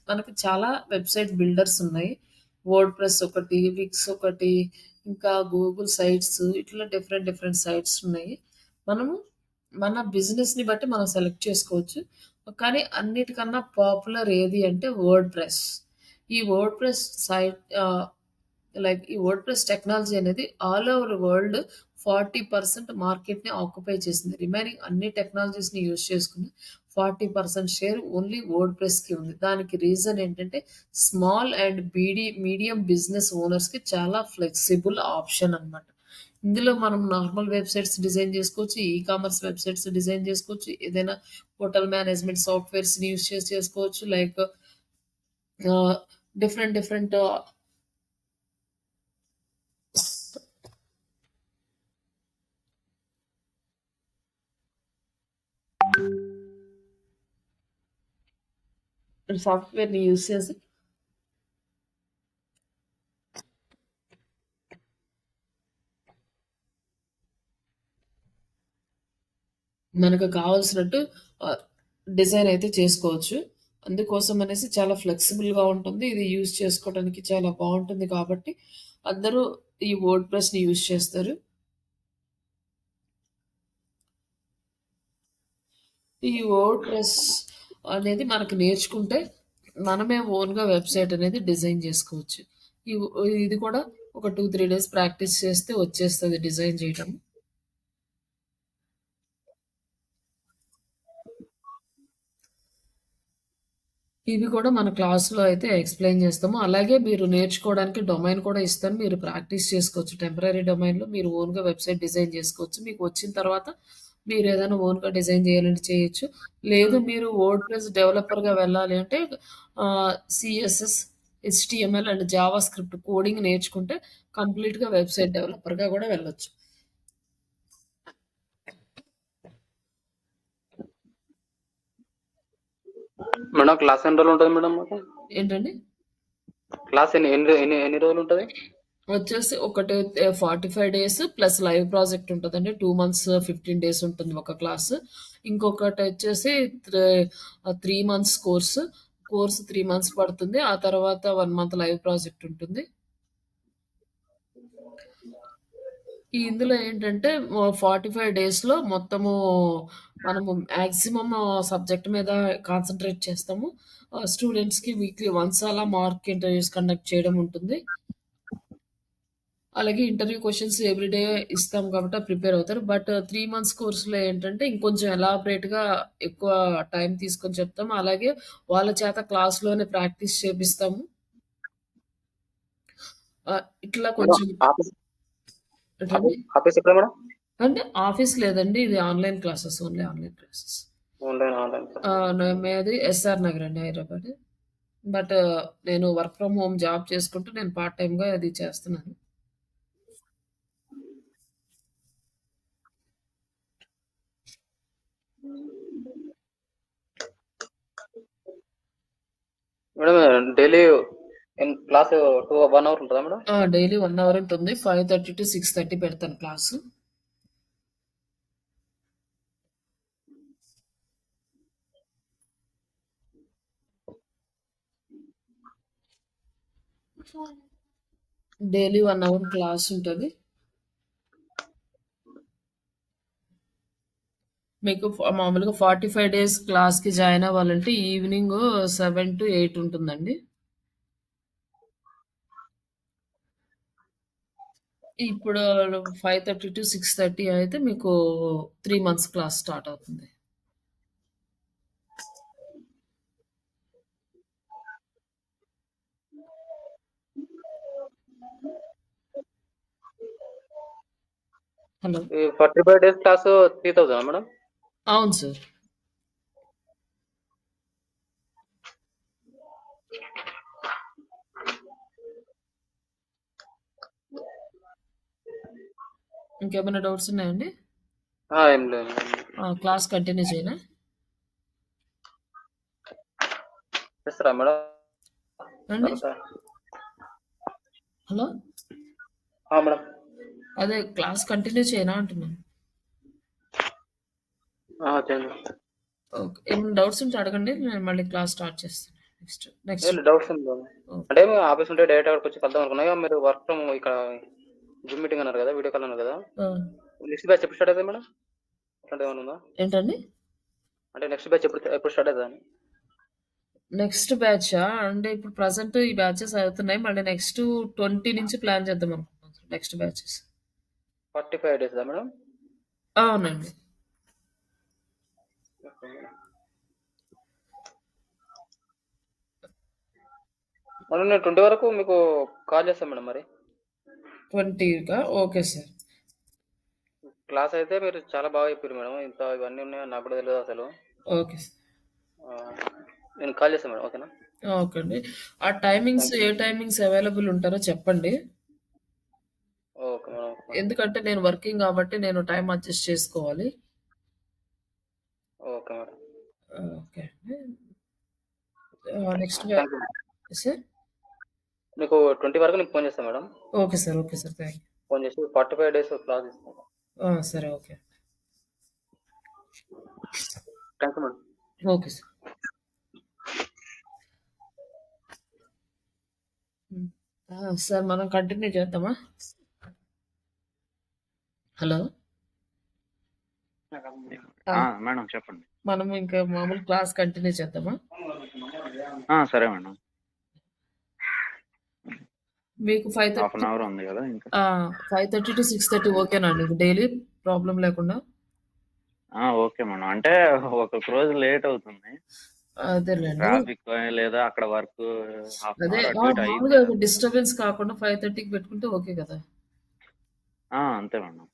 మనకి చాలా వెబ్‌సైట్ బిల్డర్స్ ఉన్నాయి. వర్డ్‌ప్రెస్ ఒకటి, విక్స్ ఒకటి, ఇంకా గూగుల్ సైట్స్ ఇట్లా డిఫరెంట్ డిఫరెంట్ సైట్స్ ఉన్నాయి. మనము మన బిజినెస్‌ని బట్టి మనం సెలెక్ట్ చేసుకోవచ్చు. కానీ అన్నిటికన్నా పాపులర్ ఏది అంటే వర్డ్‌ప్రెస్. ఈ వర్డ్‌ప్రెస్ సైట్ ఈ వర్డ్‌ప్రెస్ టెక్నాలజీ అనేది ఆల్ ఓవర్ వరల్డ్ 40% మార్కెట్‌ని ఆక్యుపై చేసింది. రిమైనింగ్ అన్ని టెక్నాలజీస్‌ని యూజ్ చేసుకుని 40% షేర్ ఓన్లీ వర్డ్‌ప్రెస్‌కి ఉంది. దానికి రీజన్ ఏంటంటే స్మాల్ అండ్ మీడియం బిజినెస్ ఓనర్స్‌కి చాలా ఫ్లెక్సిబుల్ ఆప్షన్ అన్నమాట. ఇందులో మనం నార్మల్ వెబ్‌సైట్స్ డిజైన్ చేసుకోవచ్చు. కామర్స్ వెబ్‌సైట్స్ డిజైన్ చేసుకోవచ్చు. ఏదైనా హోటల్ మేనేజ్మెంట్ సాఫ్ట్‌వేర్స్‌ని యూజ్ చేసి చేసుకోవచ్చు. లైక్ ఆహ్, డిఫరెంట్ డిఫరెంట్ సాఫ్ట్‌వేర్‌ని యూజ్ చేసి మనకు కావాల్సినట్టు ఆహ్, డిజైన్ అయితే చేసుకోవచ్చు. అందుకోసం అనేసి చాలా ఫ్లెక్సిబుల్‌గా ఉంటుంది. ఇది యూజ్ చేసుకోవడానికి చాలా బావుంటుంది కాబట్టి అందరూ ఈ వర్డ్‌ప్రెస్‌ని యూజ్ చేస్తారు. ఈ వర్డ్‌ప్రెస్ అనేది మనకు నేర్చుకుంటే మనమే ఓన్‌గా వెబ్‌సైట్ అనేది డిజైన్ చేసుకోవచ్చు. ఇవ్ ఇది కూడా ఒక 2, 3 డేస్ ప్రాక్టీస్ చేస్తే వచ్చేస్తది డిజైన్ చేయటం. ఇవి కూడా మన క్లాస్‌లో అయితే ఎక్స్‌ప్లెయిన్ చేస్తాము. అలాగే మీరు నేర్చుకోవడానికి డొమైన్ కూడా ఇస్తాను. మీరు ప్రాక్టీస్ చేసుకోవచ్చు. టెంపరరీ డొమైన్‌లో మీరు ఓన్‌గా వెబ్‌సైట్ డిజైన్ చేసుకోవచ్చు. మీకు వచ్చిన తర్వాత మీరేదైనా ఓన్‌గా డిజైన్ చేయాలంటే చేయొచ్చు. లేదు మీరు వర్డ్‌ప్రెస్ డెవలపర్‌గా వెళ్ళాలి అంటే CSS, HTML and Java script coding నేర్చుకుంటే కంప్లీట్‌గా వెబ్‌సైట్ డెవలపర్‌గా కూడా వెళ్ళొచ్చు. మేడం క్లాస్ ఎన్ని రోజులు ఉంటుంది మేడం మాకు? ఏంటండి? క్లాస్ ఎన్ని రోజులు ఉంటుంది? వచ్చేసి ఒకటి 45 డేస్ ప్లస్ లైవ్ ప్రాజెక్ట్ ఉంటదండి. 2 మంత్స్ 15 డేస్ ఉంటుంది ఒక క్లాస్. ఇంకొకటొచ్చేసి 3 మంత్స్ కోర్స్. కోర్స్ 3 మంత్స్ పడుతుంది. ఆ తర్వాత 1 మంత్ లైవ్ ప్రాజెక్ట్ ఉంటుంది. ఇందులో ఏంటంటే 45 డేస్‌లో మొత్తము మనము మాక్సిమం సబ్జెక్ట్ మీద కాన్సంట్రేట్ చేస్తాము. స్టూడెంట్స్‌కి వీక్లీ వన్స్ అలా మాక్ ఇంటర్వ్యూస్ కండక్ట్ చేయడం ఉంటుంది. అలాగే ఇంటర్వ్యూ క్వెషన్స్ ఎవ్రీడే ఇస్తాం కాబట్టి ప్రిపేర్ అవుతారు. బట్ 3 మంత్స్ కోర్స్‌లో ఏంటంటే ఇంకొంచెం ఎలాబరేట్‌గా ఎక్కువ టైం తీసుకొని చెప్తాము. అలాగే వాళ్ళ చేత క్లాస్‌లోనే ప్రాక్టీస్ చేపిస్తాము. ఇట్లా మేడం కొంచెం ఆఫీస్ ఏంటండి? ఆఫీస్ ఎక్కడ మేడం? అంటే ఆఫీస్ లేదండి. ఇది online classes. Only online classes. Online మాది ఎస్ఆర్ నగర్ అండి హైదరాబాద్. బట్ నేను వర్క్ ఫ్రమ్ హోమ్ జాబ్ చేసుకుంటూ నేను పార్ట్ టైమ్‌గా అది చేస్తున్నాను. మేడం డైలీ క్లాస్ 1 అవర్ ఉంటుందా మేడం? డైలీ 1 అవర్ ఉంటుంది. 5:30-6:30 పెడతాను క్లాసు. డైలీ 1 అవర్ క్లాస్ ఉంటది. మీకు మామూలుగా 45 డేస్ క్లాస్‌కి జాయిన్ అవ్వాలంటే ఈవినింగ్ 7-8 ఉంటుందండి. ఇప్పుడు 5:30-6:30 అయితే మీకు 3 మంత్స్ క్లాస్ స్టార్ట్ అవుతుంది. హలో! ఈ 45 డేస్ క్లాస్ 3000 మేడం? అవును సార్. ఇంకేమైనా డౌట్స్ ఉన్నాయండి? ఏం లేదు. క్లాస్ కంటిన్యూ చేయనా? చేస్తారా మేడం అండి? తర్వాత? హలో! మేడం అదే క్లాస్ కంటిన్యూ చేయనా అంటున్నాను. చేయండి. ఓకే. ఏమైనా డౌట్స్ ఉంటే అడగండి. నేను మళ్ళీ క్లాస్ స్టార్ట్ చేస్తాను. నెక్స్ట్. డౌట్స్ ఏం లేవు. ఓకే. అంటే ఆఫీస్ ఉంటే డైరెక్ట్ అక్కడికి వచ్చి కలుద్దాం అనుకున్నా. మీరు వర్క్ ఫ్రమ్ ఇక్కడ జూమ్ మీటింగ్ అన్నారు కదా, వీడియో కాల్ అన్నారు కదా. ఆ! నెక్స్ట్ బ్యాచ్ ఎప్పుడు స్టార్ట్ అవుతుంది మేడం? అట్లాంటిది ఏమైనా ఉందా? ఏంటండి? అంటే నెక్స్ట్ బ్యాచ్ ఎప్పుడు స్టార్ట్ అవుతుందని? నెక్స్ట్ బ్యాచా? అంటే ఇప్పుడు ప్రెజెంట్ ఈ బ్యాచెస్ అవుతున్నాయి. మళ్ళీ నెక్స్ట్ 20 నుంచి ప్లాన్ చేద్దాం అనుకుంటున్నాం. Next batches. 45 days madam? అవునండి. Okay madam. మనం నేను 20 వరకు మీకు కాల్ చేస్తాను మేడం మరి. 20కా? Okay sir. క్లాస్ అయితే మీరు చాలా బాగా చెప్పారు మేడం. ఇవన్నీ ఉన్నాయని నాకు కూడా తెలియదు అసలు. Okay sir. ఆ, నేను కాల్ చేస్తాను మేడం, ఓకేనా? ఓకే అండి. ఆ timings thank you A madam. Timings available ఉంటారో చెప్పండి. Okay madam, okay madam. ఎందుకంటే నేను వర్కింగ్ కాబట్టి నేను టైమ్ అడ్జస్ట్ చేసుకోవాలి. Okay madam. ఓకే అండి. Next thank you. సార్? మీకు 20 వరకు నేను ఫోన్ చేస్తాను madam. Okay sir. Okay sir. Thank you. Phone చేసి 45 డేస్ క్లాస్ ఇస్తాను. సరే. Okay. Thank you madam. Okay sir. హ్మ్. సార్ మనం కంటిన్యూ చేద్దామా? హలో! ఆ! మేడం చెప్పండి. మనం ఇంకా మామూలు క్లాస్ కంటిన్యూ చేద్దామా? సరే మేడం. మీకు హాఫ్ అన్ 5:30 అవర్ ఉంది కదా ఇంకా. 5:30-6:30 ఓకేనా అండి డైలీ ప్రాబ్లమ్ లేకుండా? Okay madam. అంటే ఒక్కొక్క రోజు లేట్ అవుతుంది. అదేలెండి. ట్రాఫిక్ లేదా అక్కడ వర్క్ హాఫ్ అన్ అదే అవర్ అటు ఇటు మామూలుగా అయిద్ది కదా! డిస్టర్బెన్స్ కాకుండా 5:30కి పెట్టుకుంటే ఓకే కదా! అంతే మేడం.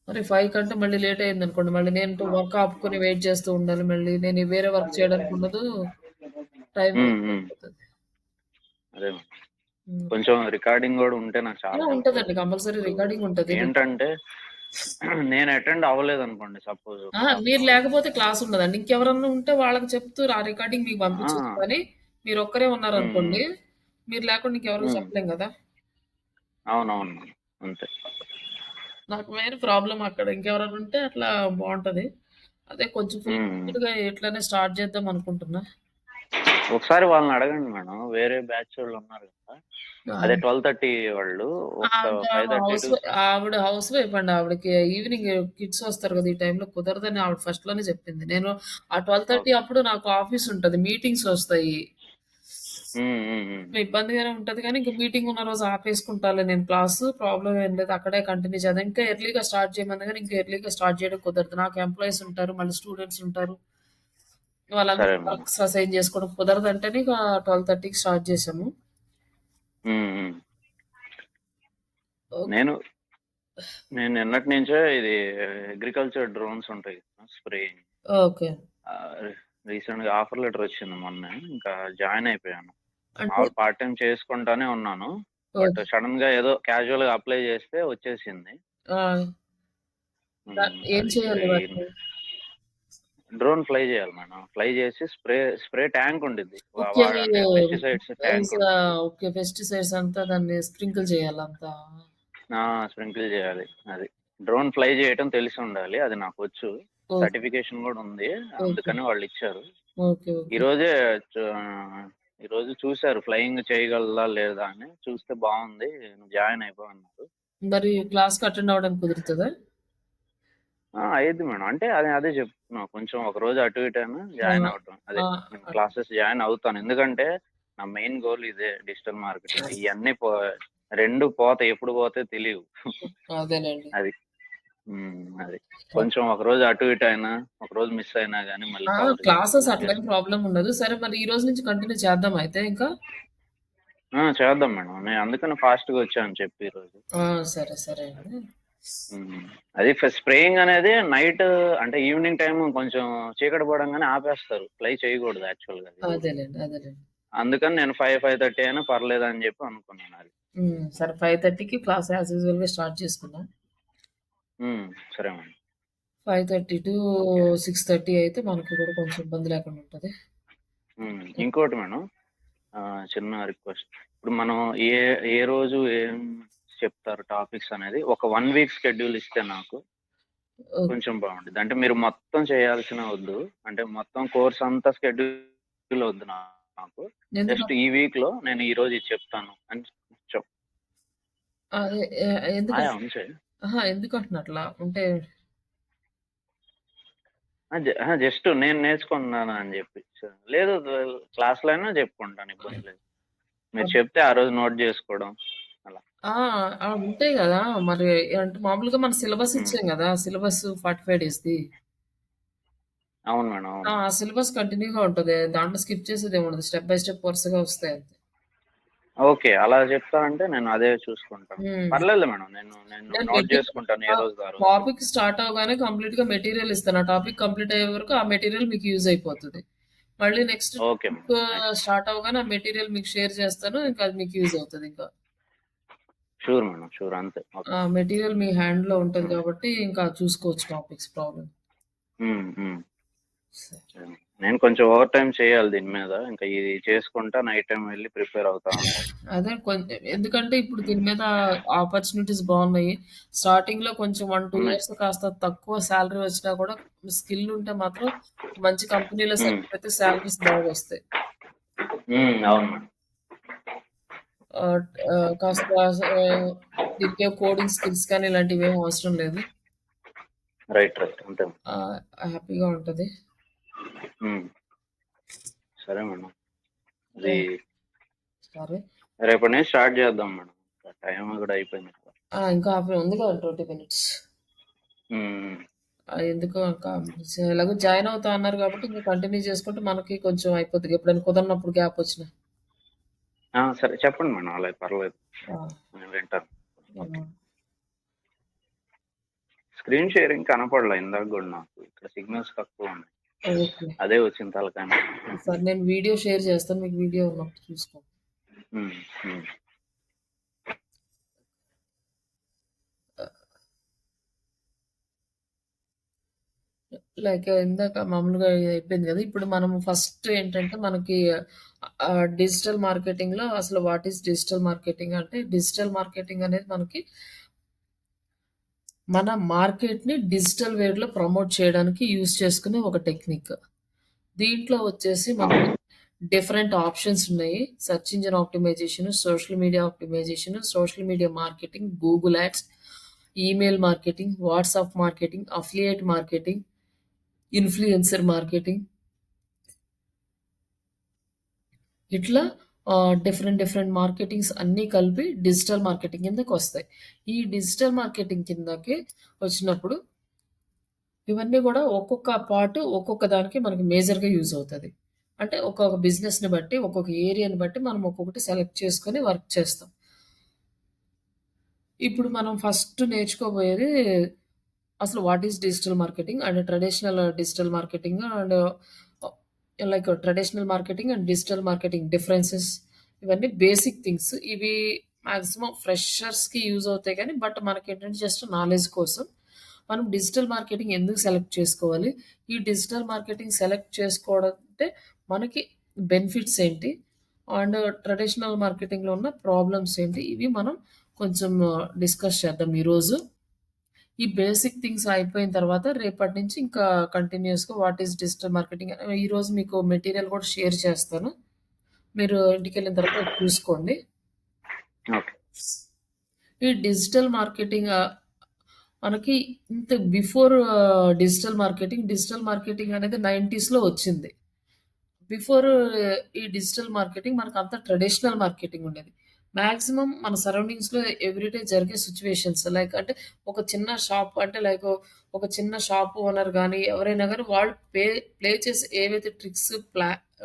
మరి 5 కంటే మళ్ళీ లేట్ అయిందనుకోండి, మళ్ళీ నేను వర్క్ ఆపుకొని వెయిట్ చేస్తూ ఉండాలి. మళ్ళీ నేను వేరే వర్క్ చేయడానికి ఉండదు. టైం హ్మ్. వేస్ట్ హ్మ్. అయిపోతది. అదే మేడం. హ్మ్. కొంచెం రికార్డింగ్ గూడా ఉంటే నాకు ఆ! చాలా హెల్ప్ ఉంటదండి. అవుద్ది. కంపల్సరీ ఇప్పుడు రికార్డింగ్ ఉంటది. ఏంటంటే నేను అటెండ్ అవ్వలేదనుకోండి సపోజ్ ఒక హాఫ్ అన్ మీరు అవర్. లేకపోతే క్లాస్ ఉండదండి. ఇంకెవరన్నా ఉంటే వాళ్ళకి చెప్తూ ఆ రికార్డింగ్ మీకు ఆ! పంపించొచ్చు. కానీ మీరొక్కరే హ్మ్. హ్మ్. ఉన్నారనుకోండి, మీరు లేకుండా ఇంకెవరికీ హ్మ్. చెప్పలేం గదా! అవునవును. అంతే. నాకు మెయిన్ ప్రాబ్లమ్ అక్కడ. ఇంకెవరైనా ఉంటే అట్లా బావుంటది. అదే కొంచెం ఫుల్ హ్మ్. హ్మ్. ఫ్లెడ్జ్డ్‌గా ఇట్లనే స్టార్ట్ చేద్దాం అనుకుంటున్నా. ఒకసారి వాళ్ళని అడగండి మేడం. వేరే బ్యాచోళ్ళున్నారు గదా! ఆ! అదే 12:30 వాళ్ళు ఒక ఆవిడ 5:30 హౌస్ టు వై ఆవిడ హౌస్ వైఫ్ అండి. ఆవిడకి ఈవినింగ్ కిడ్స్ వస్తారు కదా! ఈ టైంలో కుదరదని ఆవిడ ఫస్ట్‌లోనే చెప్పింది. నేను ఆ 12:30 ఓకే. అప్పుడు నాకు ఆఫీస్ ఉంటది. మీటింగ్స్ వస్తాయి. హ్మ్. హ్మ్. హ్మ్. ఇబ్బందిగానే ఉంటది కానీ, ఇంక మీటింగ్ ఉన్న రోజు ఆపేసుకుంటాలే నేను క్లాసు. ప్రాబ్లమ్ ఏం లేదు. అక్కడే కంటిన్యూ చేద్దాం. ఇంకా ఎర్లీగా స్టార్ట్ చేయమన్నా గాని, ఇంకా ఎర్లీగా స్టార్ట్ చేయడం కుదరదు. నాకు ఎంప్లాయీస్ ఉంటారు. మళ్ళీ స్టూడెంట్స్ ఉంటారు. సరే వాళ్ళందరికీ మేడం. వర్క్స్ అసైన్ చేసుకోవడం కుదరదంటేనే ఇక 12:30కి స్టార్ట్ చేశాము. హ్మ్. హ్మ్. ఓకే. నేను నేను నిన్నటి నుంచే ఇది అగ్రికల్చర్ డ్రోన్స్ ఉంటాయి కదా! స్ప్రేయింగ్. ఓకే. ఆహ్, రీసెంట్‌గా ఆఫర్ లెటర్ వచ్చింది మొన్నే. ఇంకా జాయిన్ అయిపోయాను. అంటే మామూలు పార్ట్ టైమ్ చేసుకుంటానే ఉన్నాను. But okay. సడెన్‌గా ఏదో క్యాజువల్‌గా అప్లై చేస్తే వచ్చేసింది. ఆ! ఏం అది. చేయాలి ఈ వాటిని? డ్రోన్ ఫ్లై చేయాలి మేడం. ఫ్లై చేసి స్ప్రే ట్యాంక్ ఉండిద్ది. ఓకే. అవి అంటే పెస్టిసైడ్స్ ట్యాంక్ ఉండిద్ది. ఓకే. పెస్టిసైడ్స్ అంతా దాన్ని స్ప్రింకిల్ చేయాలంతా. ఆ! స్ప్రింకిల్ చేయాలి. అది. డ్రోన్ ఫ్లై చేయటం తెలిసుండాలి. అది నాకొచ్చు. ఓకే. సర్టిఫికేషన్ గూడా ఉంది. ఓకే. అందుకని వాళ్ళిచ్చారు. ఓకే. ఓకే. ఈరోజే చు ఈరోజు చూసారు ఫ్లయింగ్ చేయగలదా లేదా అని. చూస్తే బావుంది. నువ్వు జాయిన్ అయిపో అన్నారు. మరి క్లాస్‌కి అటెండ్ అవ్వడానికి కుదురుతదా? అయ్యిద్ది మేడం. అంటే అదే చెప్తున్నా. కొంచెం ఒక రోజు అటు ఇటు అయినా ఆ! జాయిన్ అవ్వటం. అదే ఆ! నేను అట్ క్లాసెస్ జాయిన్ అవుతాను. ఎందుకంటే నా మెయిన్ గోల్ ఇదే డిజిటల్ మార్కెటింగ్. ఇయన్నీ 2 పోతాయి. ఎప్పుడు పోతాయో తెలీవు. అదేలెండి. అది. అది. కొంచెం ఒకరోజు అటు ఇటు అయినా, ఒకరోజు మిస్ అయినా గాని మళ్ళీ కవర్ క్లాసెస్ చేసుకుంటూ అట్లేం ప్రాబ్లమ్ ఉండదు. సరే మరి ఈ రోజు నుంచి కంటిన్యూ చేద్దామా అయితే ఇంకా? చేద్దాం మేడం. నేను అందుకని ఫాస్ట్‌గా వచ్చాను చెప్పి ఈరోజు. ఆ! సరే. సరే అండి. హ్మ్. అది స్ప్రేయింగ్ అనేది నైట్ అంటే ఈవినింగ్ టైమ్ కొంచెం చీకటి పడంగానే ఆపేస్తారు. ఫ్లై చేయకూడదు యాక్చువల్‌గా అది. అదేలెండి. అదేలెండి. అందుకని నేను 5:30 అయినా పర్లేదని చెప్పి అనుకున్నాను అది. సరే 5:30కి క్లాస్ యాజ్ యూజువల్‌గా స్టార్ట్ చేసుకుందాం. హ్మ్. సరే మేడం. 5:30 ఓకే. 6:30 అయితే మనకి కూడా కొంచెం ఇబ్బంది లేకుండా ఉంటది. ఇంకోటి మేడం చిన్న రిక్వెస్ట్. ఇప్పుడు మనం ఏ ఏ రోజు ఏం చెప్తారు టాపిక్స్ అనేది ఒక 1 వీక్ షెడ్యూల్ ఇస్తే నాకు ఓకే. కొంచెం బావుండిద్ది. అంటే మీరు మొత్తం చేయాల్సిన వద్దు. అంటే మొత్తం కోర్స్ అంతా షెడ్యూల్ వద్దు నాకు. ఎందుక జస్ట్ ఈ వీక్‌లో నేను ఈరోజు ఇది చెప్తాను అని చెప్ అదే ఎందుకు ఉంచే. ఎందుకంటున్నట్లా? అంటే జస్ట్ నేను నేర్చుకున్నాను అని చెప్పి. లేదు క్లాస్‌లో అయినా చెప్పుకుంటాను ఇబ్బంది లేదు. మీరు చెప్తే ఆ రోజు నోట్ చేసుకోవడం అలా. ఆ! ఉంటాయి గదా! మరి అంటే మామూలుగా మన సిలబస్ హ్మ్. ఇచ్చాం గదా! సిలబస్ 45 డేస్‌ది. అవును మేడం. అవును. ఆ సిలబస్ కంటిన్యూగా ఉంటది. దాంట్లో స్కిప్ చేసేదేముండదు. స్టెప్ బై స్టెప్ వరుసగా వస్తాయి అంతే. ఓకే. అలా చెప్తారంటే నేను అదే చూసుకుంటాను. హ్మ్. పర్లేదులే మేడం. నేను నేను నోట్ చేసుకుంటాను ఏ రోజుది ఆ రోజు. టాపిక్ స్టార్ట్ అవ్వగానే కంప్లీట్‌గా మెటీరియల్ ఇస్తాను. ఆ టాపిక్ కంప్లీట్ అయ్యే వరకు ఆ మెటీరియల్ మీకు యూజ్ అయిపోతది. మళ్ళీ next okay topic madam. Nice. Start అవ్వగానే ఆ మెటీరియల్ మీకు షేర్ చేస్తాను. ఇంకా అది మీకు యూజ్ అవుతదింకా. Sure madam. షూర్ అంతే. ఓకే. ఆ మెటీరియల్ మీ హ్యాండ్‌లో ఉంటది కాబట్టి ఇంకా చూసుకోవచ్చు టాపిక్స్ ప్రాబ్లమ్. హ్మ్. హ్మ్. సరే. సరే. నేను కొంచెం ఓవర్ టైమ్ చేయాలి దీని మీద. ఇంకా ఇది చేసుకుంటా నైట్ టైమ్ వెళ్లి ప్రిపేర్ అవుతా ఉండాలి. అదే ఎందుకంటే ఇప్పుడు హ్మ్. దీని మీద ఆపర్చునిటీస్ బావున్నాయి. స్టార్టింగ్‌లో కొంచెం 1, 2 ఉన్నాయి. ఇయర్స్ కాస్త తక్కువ సాలరీ వచ్చినా కూడా స్కిల్ ఉంటే మాత్రం మంచి కంపెనీలో హ్మ్. సెటిల్ అయితే సాలరీస్ బాగొస్తాయి. అవును మేడం. ఆహ్, కాస్త దీనికేం కోడింగ్ స్కిల్స్ కానీ ఇలాంటివేమి అవసరం లేదు. రైట్. అంతే మేడం. హ్యాపీగా ఉంటది. హ్మ్. సరే మేడం. అది యాహ్! సరే. రేపటి నుంచి స్టార్ట్ చేద్దాం మేడం. టైం కూడా అయిపోయింది కదా! ఇంకా హాఫ్ ఉంది కదా 20 మినిట్స్. హ్మ్. ఎందుకో ఎలాగో జాయిన్ అవుతా అన్నారు కాబట్టి ఇంక కంటిన్యూ చేసుకుంటే మనకి కొంచెం అయిపోద్ది. ఎప్పుడైనా కుదరనప్పుడు గ్యాప్ వచ్చినా. సరే చెప్పండి మేడం, అలా పర్లేదు, ఆ! నేను వింటాను. ఆ! స్క్రీన్ షేరింగ్ కనపడలే ఇందాక కూడా, నాకు ఇక్కడ సిగ్నల్స్ తక్కువ ఉన్నాయి, ఓకే. అదే వచ్చిన తలకాయ. సరే నేను వీడియో షేర్ చేస్తాను. మీకు వీడియో ఉన్నప్పుడు చూసుకోండి. ఉమ్, ఉమ్. లైక్ ఇందాక మామూలుగా అయిపోయింది కదా! ఇప్పుడు మనం ఫస్ట్ ఏంటంటే మనకి డిజిటల్ మార్కెటింగ్‌లో అసలు వాట్ ఈస్ డిజిటల్ మార్కెటింగ్ అంటే డిజిటల్ మార్కెటింగ్ అనేది మనకి మన మార్కెట్‌ని డిజిటల్ వేలో ప్రమోట్ చేయడానికి యూజ్ చేసుకునే ఒక టెక్నిక్. దీంట్లో వచ్చేసి మనకి డిఫరెంట్ ఆప్షన్స్ ఉన్నాయి. Search engine optimisation, social media optimisation, social media marketing, Google ads, email marketing, WhatsApp marketing, affiliate marketing, influencer marketing. ఇట్లా డిఫరెంట్ మార్కెటింగ్స్ అన్నీ కలిపి డిజిటల్ మార్కెటింగ్ కిందకొస్తాయి. ఈ డిజిటల్ మార్కెటింగ్ కిందకి వచ్చినప్పుడు ఇవన్నీ గూడా ఒక్కొక్క పార్ట్ ఒక్కొక్క దానికి మనకి మేజర్‌గా యూజ్ అవుతది. అంటే ఒక్కొక్క బిజినెస్‌ని బట్టి, ఒక్కొక్క ఏరియాని బట్టి మనం ఒక్కొక్కటి సెలెక్ట్ చేసుకొని వర్క్ చేస్తాం. ఇప్పుడు మనం ఫస్ట్ నేర్చుకోబోయేది అసలు what is digital marketing and traditional digital marketing and like traditional marketing and digital marketing differences ఇవన్నీ బేసిక్ థింగ్స్. ఇవి మాక్సిమం ఫ్రెషర్స్‌కి యూజ్ అవుతాయి గానీ, బట్ మనకేంటంటే జస్ట్ నాలెడ్జ్ కోసం మనం డిజిటల్ మార్కెటింగ్ ఎందుకు సెలెక్ట్ చేసుకోవాలి? ఈ డిజిటల్ మార్కెటింగ్ సెలెక్ట్ చేసుకోవడం అంటే మనకి బెనిఫిట్స్ ఏంటి? అండ్ ట్రెడిషనల్ మార్కెటింగ్‌లో ఉన్న ప్రాబ్లమ్స్ ఏంటి? ఇవి మనం కొంచెం డిస్కస్ చేద్దాం ఈరోజు. ఈ బేసిక్ థింగ్స్ అయిపోయిన తర్వాత రేపటి నుంచి ఇంకా కంటిన్యూయస్‌గా వాట్ ఈస్ డిజిటల్ మార్కెటింగ్ ఈరోజు మీకు మెటీరియల్ కూడా షేర్ చేస్తాను. మీరు ఇంటికెళ్ళిన తర్వాత అది చూసుకోండి. ఓకే. ఈ డిజిటల్ మార్కెటింగ్ మనకి ఇంత బిఫోర్ డిజిటల్ మార్కెటింగ్ అనేది 90స్‌లో వచ్చింది. బిఫోర్ ఈ డిజిటల్ మార్కెటింగ్ మనకంతా ట్రెడిషనల్ మార్కెటింగ్ ఉండేది. మాక్సిమం మన సరౌండింగ్స్‌లో ఎవ్రీడే జరిగే సిట్యుయేషన్స్ లైక్ అంటే ఒక చిన్న షాప్ అంటే లైక్ ఒక చిన్న షాప్ ఓనర్ గాని, ఎవరైనా గాని వాళ్ళు ప్లే చేసే ఏవైతే ట్రిక్స్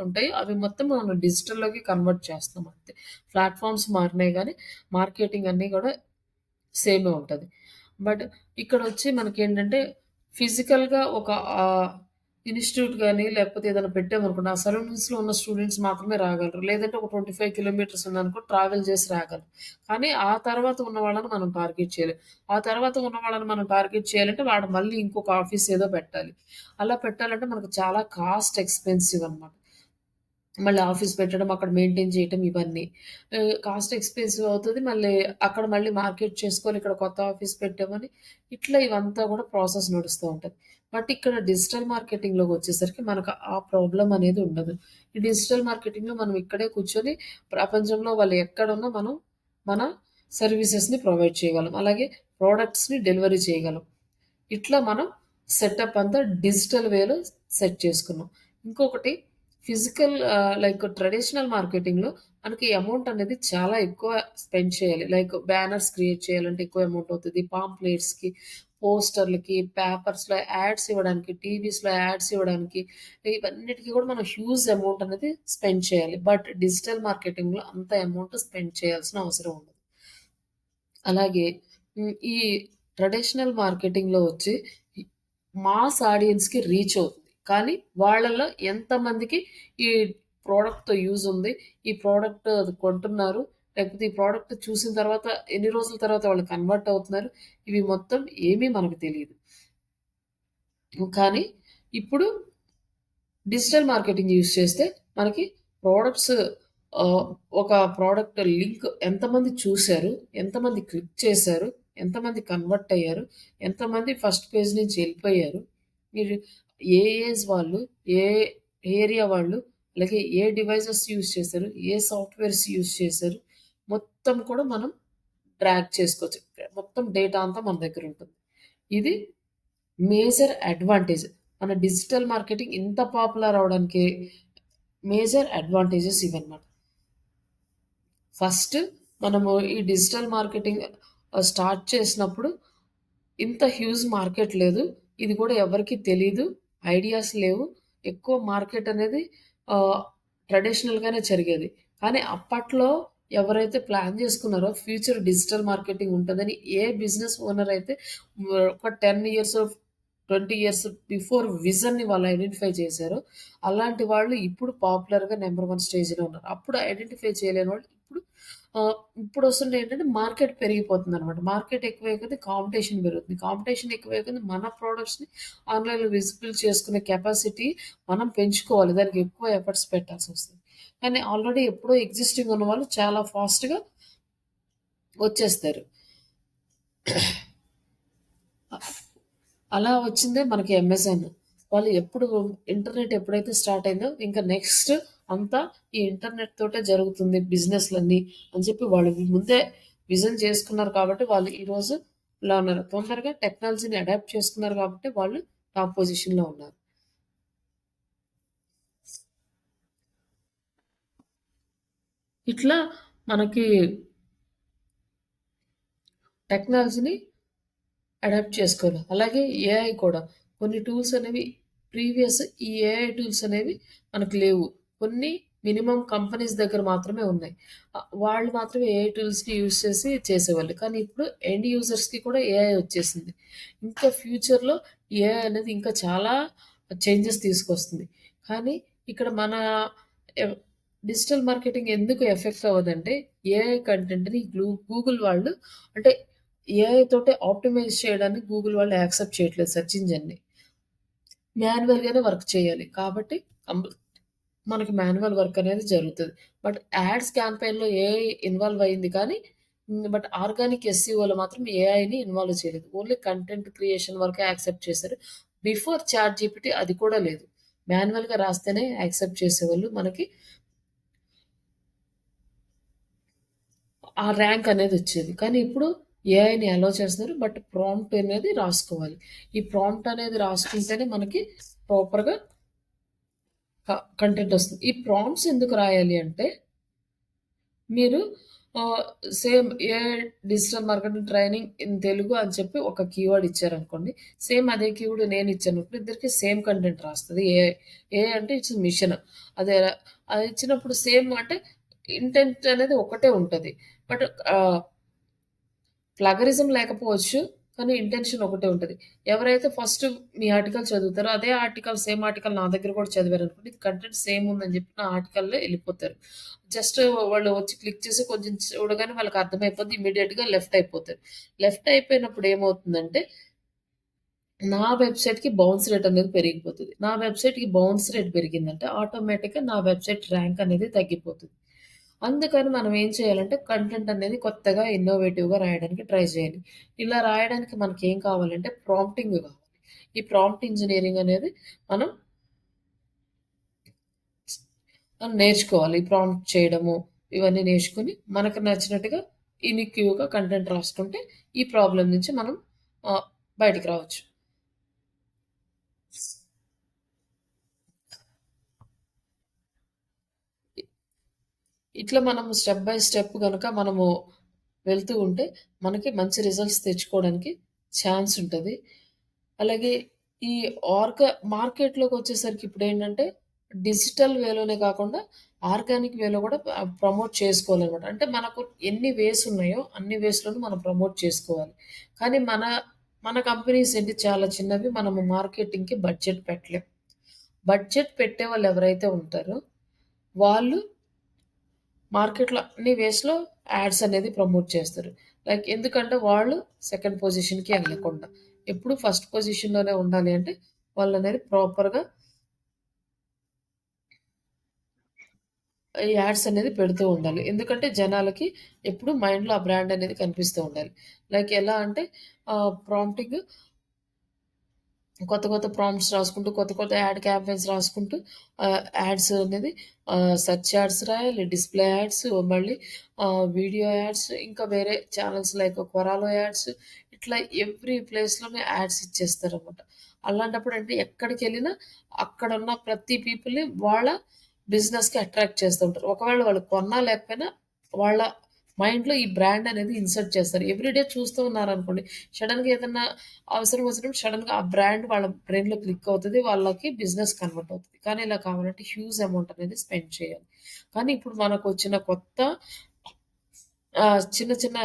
ఉంటాయో అవి మొత్తం మనం డిజిటల్‌లోకి కన్వర్ట్ చేస్తున్నాం అంతే. ప్లాట్‌ఫార్మ్స్ మారినాయి గానీ మార్కెటింగ్ అన్నీ గూడా సేమే ఉంటది. బట్ ఇక్కడొచ్చి మనకేంటంటే ఫిజికల్‌గా ఒక ఇన్‌స్టిట్యూట్ గాని, లేకపోతే ఏదైనా పెట్టామనుకోండి, ఆ సరౌండింగ్స్‌లో ఉన్న స్టూడెంట్స్ మాత్రమే రాగలరు. లేదంటే ఒక 25 కిలోమీటర్స్ ఉందనుకో ట్రావెల్ చేసి రాగలరు. కానీ ఆ తర్వాత ఉన్న వాళ్ళని మనం టార్గెట్ చేయలేం. ఆ తర్వాత ఉన్న వాళ్ళని మనం టార్గెట్ చేయాలంటే వాడు మళ్ళీ ఇంకొక ఆఫీస్ ఏదో పెట్టాలి. అలా పెట్టాలంటే మనకు చాలా కాస్ట్ ఎక్స్‌పెన్సివ్ అనమాట. మళ్ళీ ఆఫీస్ పెట్టడం, అక్కడ మెయింటైన్ చేయటం ఇవన్నీ. కాస్ట్ ఎక్స్‌పెన్సివ్ అవుతది. మళ్ళీ మార్కెట్ చేసుకోవాలి. ఇక్కడ కొత్త ఆఫీస్ పెట్టామని ఇట్లా ఇవంతా గూడా ప్రాసెస్ నడుస్తూ ఉంటది. బట్ ఇక్కడ డిజిటల్ మార్కెటింగ్‌లోకొచ్చేసరికి మనకు ఆ ప్రాబ్లమ్ అనేది ఉండదు. ఈ డిజిటల్ మార్కెటింగ్‌లో మనం ఇక్కడే కూర్చొని ప్రపంచంలో వాళ్ళు ఎక్కడున్నా మనం మన సర్వీసెస్‌ని ప్రొవైడ్ చేయగలం. అలాగే ప్రొడక్ట్స్‌ని డెలివరీ చేయగలం. ఇట్లా మనం సెటప్ అంతా డిజిటల్ వేలో సెట్ చేసుకున్నాం. ఇంకొకటి లైక్ ట్రెడిషనల్ మార్కెటింగ్‌లో మనకి అమౌంట్ అనేది చాలా ఎక్కువ స్పెండ్ చేయాలి. లైక్ బ్యానర్స్ క్రియేట్ చేయాలంటే ఎక్కువ అమౌంట్ అవుతది. పాంప్లెట్స్‌కి, పోస్టర్‌లకి, పేపర్స్‌లో యాడ్స్ ఇవ్వడానికి, టీవీస్‌లో యాడ్స్ ఇవ్వడానికి ఇవన్నిటికి కూడా మనం హ్యూజ్ అమౌంట్ అనేది స్పెండ్ చేయాలి. బట్ డిజిటల్ మార్కెటింగ్‌లో అంత అమౌంట్ స్పెండ్ చేయాల్సిన అవసరం ఉండదు. అలాగే ఈ ట్రెడిషనల్ మార్కెటింగ్‌లో వచ్చి ఈ మాస్ ఆడియన్స్‌కి రీచ్ అవుతుంది. కానీ వాళ్ళలో ఎంతమందికి ఈ ప్రొడక్ట్‌తో యూజ్ ఉంది. ఈ ప్రొడక్ట్ అది కొంటున్నారు. లేకపోతే ఈ ప్రొడక్ట్ చూసిన తర్వాత ఎన్ని రోజుల తర్వాత వాళ్ళు కన్వర్ట్ అవుతున్నారు. ఇవి మొత్తం ఏమీ మనకు తెలీదు. కానీ ఇప్పుడు డిజిటల్ మార్కెటింగ్ యూజ్ చేస్తే మనకి ప్రొడక్ట్స్ ఒక ప్రొడక్ట్ లింక్ ఎంతమంది చూసారు, ఎంతమంది క్లిక్ చేశారు, ఎంతమంది కన్వర్ట్ అయ్యారు, ఎంతమంది ఫస్ట్ పేజ్ నుంచి ఎళ్ళిపోయారు, మీరు ఏ ఏజ్ వాళ్ళు, ఏ ఏరియా వాళ్ళు, అలాగే ఏ డివైసెస్ యూజ్ చేశారు, ఏ సాఫ్ట్‌వేర్స్ యూజ్ చేశారు, మొత్తం కూడా మనం ట్రాక్ చేసుకోవచ్చు. మొత్తం డేటా అంతా మన దగ్గరుంటుంది. ఇది మేజర్ అడ్వాంటేజ్. మన డిజిటల్ మార్కెటింగ్ ఇంత పాపులర్ అవ్వడానికి మేజర్ అడ్వాంటేజెస్ ఇవన్నమాట. ఫస్ట్ మనము ఈ డిజిటల్ మార్కెటింగ్ స్టార్ట్ చేసినప్పుడు ఇంత హ్యూజ్ మార్కెట్ లేదు. ఇది కూడా ఎవరికీ తెలీదు. ఐడియాస్ లేవు. ఎక్కువ మార్కెట్ అనేది ఆహ్, ట్రెడిషనల్‌గానే జరిగేది. కానీ అప్పట్లో ఎవరైతే ప్లాన్ చేసుకున్నారో ఫ్యూచర్ డిజిటల్ మార్కెటింగ్ ఉంటదని ఏ బిజినెస్ ఓనర్ అయితే ఒక 10 ఇయర్స్, 20 ఇయర్స్ బిఫోర్ విజన్‌ని వాళ్ళు ఐడెంటిఫై చేశారో, అలాంటి వాళ్ళు ఇప్పుడు పాపులర్‌గా నంబర్ 1 స్టేజ్‌లో ఉన్నారు. అప్పుడు ఐడెంటిఫై చేయలేని వాళ్ళు ఇప్పుడొస్తుంటే మార్కెట్ పెరిగిపోతుందనమాట. మార్కెట్ ఎక్కువయ్యే కొద్దీ కాంపిటీషన్ పెరుగుతుంది. కాంపిటీషన్ ఎక్కువయ్యే కొద్దీ మన ప్రొడక్ట్స్‌ని ఆన్‌లైన్‌లో విజిబుల్ చేసుకునే కెపాసిటీ మనం పెంచుకోవాలి. దానికి ఎక్కువ ఎఫర్ట్స్ పెట్టాల్సొస్తుంది. కానీ ఆల్రెడీ ఎప్పుడో ఎగ్జిస్టింగ్ ఉన్నవాళ్ళు చాలా ఫాస్ట్‌గా వచ్చేస్తారు. అలా వచ్చిందే మనకి అమెజాన్. వాళ్ళు ఇంటర్నెట్ ఎప్పుడైతే స్టార్ట్ అయిందో ఇంకా నెక్స్ట్ అంతా ఈ ఇంటర్నెట్ తోటే జరుగుతుంది బిజినెస్‌లన్నీ అని చెప్పి వాళ్ళు ముందే విజన్ చేసుకున్నారు కాబట్టి వాళ్ళు ఈరోజు ఇలా ఉన్నారు. తొందరగా టెక్నాలజీని అడాప్ట్ చేసుకున్నారు కాబట్టి వాళ్ళు టాప్ పొజిషన్‌లో ఉన్నారు. ఇట్లా మనకి టెక్నాలజీని అడాప్ట్ చేసుకోవాలి. అలాగే ఏఐ కూడా. కొన్ని టూల్స్ అనేవి ఈ ఏఐ టూల్స్ అనేవి మనకు లేవు. కొన్ని మినిమమ్ కంపెనీస్ దగ్గర మాత్రమే ఉన్నాయి. వాళ్ళు మాత్రమే ఏఐ టూల్స్‌ని యూజ్ చేసి చేసేవాళ్ళు. కానీ ఇప్పుడు ఎండ్ యూజర్స్‌కి కూడా ఏఐ వచ్చేసింది. ఇంకా ఫ్యూచర్‌లో ఏఐ అనేది ఇంకా చాలా చేంజెస్ తీసుకొస్తుంది. కానీ ఇక్కడ మన ఎవ్ డిజిటల్ మార్కెటింగ్ ఎందుకు ఎఫెక్ట్ అవ్వదంటే ఏఐ కంటెంట్‌ని గూగుల్ వాళ్ళు అంటే ఏఐ తోటే ఆప్టిమైజ్ చేయడానికి గూగుల్ వాళ్ళు యాక్సెప్ట్ చేయట్లేదు సెర్చ్ ఇంజిన్‌ని. మాన్యువల్‌గానే వర్క్ చేయాలి. కాబట్టి కంప్ మనకి మాన్యువల్ వర్క్ అనేది జరుగుతది. బట్ యాడ్స్ క్యాంపెయిన్‌లో ఏఐ ఇన్వాల్వ్ అయింది కానీ బట్ ఆర్గానిక్ ఎస్‌సిఓలో మాత్రం ఏఐని ఇన్వాల్వ్ చేయలేదు. ఓన్లీ కంటెంట్ క్రియేషన్ వరకే యాక్సెప్ట్ చేశారు. బిఫోర్ చాట్ జీపీటీ అది కూడా లేదు. మాన్యువల్‌గా రాస్తేనే యాక్సెప్ట్ చేసేవాళ్ళు. మనకి ఆ ర్యాంక్ అనేదొచ్చేది. కానీ ఇప్పుడు ఏఐని అలో చేస్తున్నారు. బట్ ప్రాంప్ట్ అనేది రాసుకోవాలి. ఈ ప్రాంప్ట్ అనేది రాసుకుంటేనే మనకి ప్రాపర్‌గా కంటెంట్ వస్తుంది. ఈ ప్రాంప్ట్స్ ఎందుకు రాయాలి అంటే మీరు ఆహ్, same AI digital marketing training in Telugu అని చెప్పి ఒక కీవర్డ్ ఇచ్చారనుకోండి. సేమ్ అదే కీవర్డ్ నేనిచ్చాననుకో ఇద్దరికీ సేమ్ కంటెంట్ రాస్తది ఏఐ. ఏఐ అంటే ఇట్స్ మిషన్. అదే అది ఇచ్చినప్పుడు సేమ్ అంటే ఇంటెంట్ అనేది ఒకటే ఉంటది. బట్ ప్లగరిజం లేకపోవచ్చు. కానీ ఇంటెన్షన్ ఒకటే ఉంటది. ఎవరైతే ఫస్ట్ మీ ఆర్టికల్ చదువుతారో, అదే సేమ్ ఆర్టికల్ నా దగ్గర కూడా చదివారనుకోండి, ఇది కంటెంట్ సేమ్ ఉందని చెప్పి నా ఆర్టికల్‌లో ఎళ్ళిపోతారు. జస్ట్ వాళ్ళు వచ్చి క్లిక్ చేసి కొంచెం చూడగానే వాళ్ళకి అర్థమైపోద్ది. ఇమ్మీడియేట్‌గా లెఫ్ట్ అయిపోతారు. లెఫ్ట్ అయిపోయినప్పుడు ఏమవుతుందంటే, నా వెబ్‌సైట్‌కి బౌన్స్ రేట్ అనేది పెరిగిపోతది. నా వెబ్‌సైట్‌కి బౌన్స్ రేట్ పెరిగిందంటే, ఆటోమేటిక్‌గా నా వెబ్‌సైట్ ర్యాంక్ అనేది తగ్గిపోతుంది. అందుకని మనం ఏం చేయాలంటే కంటెంట్ అనేది కొత్తగా, ఇన్నోవేటివ్‌గా రాయడానికి ట్రై చేయాలి. ఇలా రాయడానికి మనకేం కావాలంటే ప్రాంప్టింగ్ కావాలి. ఈ ప్రాంప్ట్ ఇంజినీరింగ్ అనేది మనం నేర్చుకోవాలి. ఈ ప్రాంప్ట్ చేయడము, ఇవన్నీ నేర్చుకొని మనకు నచ్చినట్టుగా యూనిక్‌గా కంటెంట్ రాసుకుంటే ఈ ప్రాబ్లమ్ నుంచి మనం ఆహ్, బయటికి రావచ్చు. ఇట్లా మనం స్టెప్ బై స్టెప్ గనక మనము వెళ్తూ ఉంటే, మనకి మంచి రిజల్ట్స్ తెచ్చుకోవడానికి ఛాన్స్ ఉంటది. అలాగే ఈ మార్కెట్‌లోకొచ్చేసరికి ఇప్పుడేంటంటే, డిజిటల్ వేలోనే కాకుండా, ఆర్గానిక్ వేలో కూడా ప్రమోట్ చేసుకోవాలనమాట. అంటే మనకు ఎన్ని వేస్ ఉన్నాయో, అన్ని వేస్‌లోనూ మనం ప్రమోట్ చేసుకోవాలి. కానీ మన కంపెనీస్ ఏంటి చాలా చిన్నవి. మనము మార్కెటింగ్‌కి బడ్జెట్ పెట్టలేం. బడ్జెట్ పెట్టేవాళ్ళు ఎవరైతే ఉంటారో, వాళ్ళు మార్కెట్‌లో అన్ని వేస్‌లో యాడ్స్ అనేది ప్రమోట్ చేస్తారు. లైక్ ఎందుకంటే వాళ్ళు సెకండ్ పొజిషన్‌కి ఎళ్ళకుండా. ఎప్పుడు ఫస్ట్ పొజిషన్‌లోనే ఉండాలి అంటే వాళ్ళనేది ప్రాపర్‌గా ఈ యాడ్స్ అనేది పెడుతూ ఉండాలి. ఎందుకంటే జనాలకి ఎప్పుడు మైండ్‌లో ఆ బ్రాండ్ అనేది కనిపిస్తూ ఉండాలి. లైక్ ఎలా అంటే ప్రాంప్టింగ్ కొత్త ప్రాంప్ట్స్ రాసుకుంటూ, కొత్త యాడ్ క్యాంపెయిన్స్ రాసుకుంటూ యాడ్స్ అనేది సెర్చ్ యాడ్స్ రాయాలి, డిస్‌ప్లే యాడ్స్, మళ్ళీ వీడియో యాడ్స్, ఇంకా వేరే ఛానెల్స్ లైక్ కొరాలో యాడ్స్ ఇట్లా ఎవ్రీ ప్లేస్‌లోనే యాడ్స్ ఇచ్చేస్తారనమాట. అలాంటప్పుడు అంటే ఎక్కడికెళ్ళినా అక్కడున్న ప్రతి పీపుల్‌ని వాళ్ళ బిజినెస్‌కి అట్రాక్ట్ చేస్తూ ఉంటారు. ఒకవేళ వాళ్ళు కొన్నా లేకపోయినా వాళ్ళ మైండ్‌లో ఈ బ్రాండ్ అనేది ఇన్సర్ట్ చేస్తారు. ఎవ్రీడే చూస్తూ ఉన్నారనుకోండి, సడెన్‌గా ఏదన్నా అవసరం వచ్చినప్పుడు సడెన్‌గా ఆ బ్రాండ్ వాళ్ళ బ్రెయిన్‌లో క్లిక్ అవుతది. వాళ్ళకి బిజినెస్ కన్వర్ట్ అవుతది. కానీ ఇలా కావాలంటే హ్యూజ్ అమౌంట్ అనేది స్పెండ్ చేయాలి. కానీ ఇప్పుడు మనకొచ్చిన కొత్త చిన్న చిన్న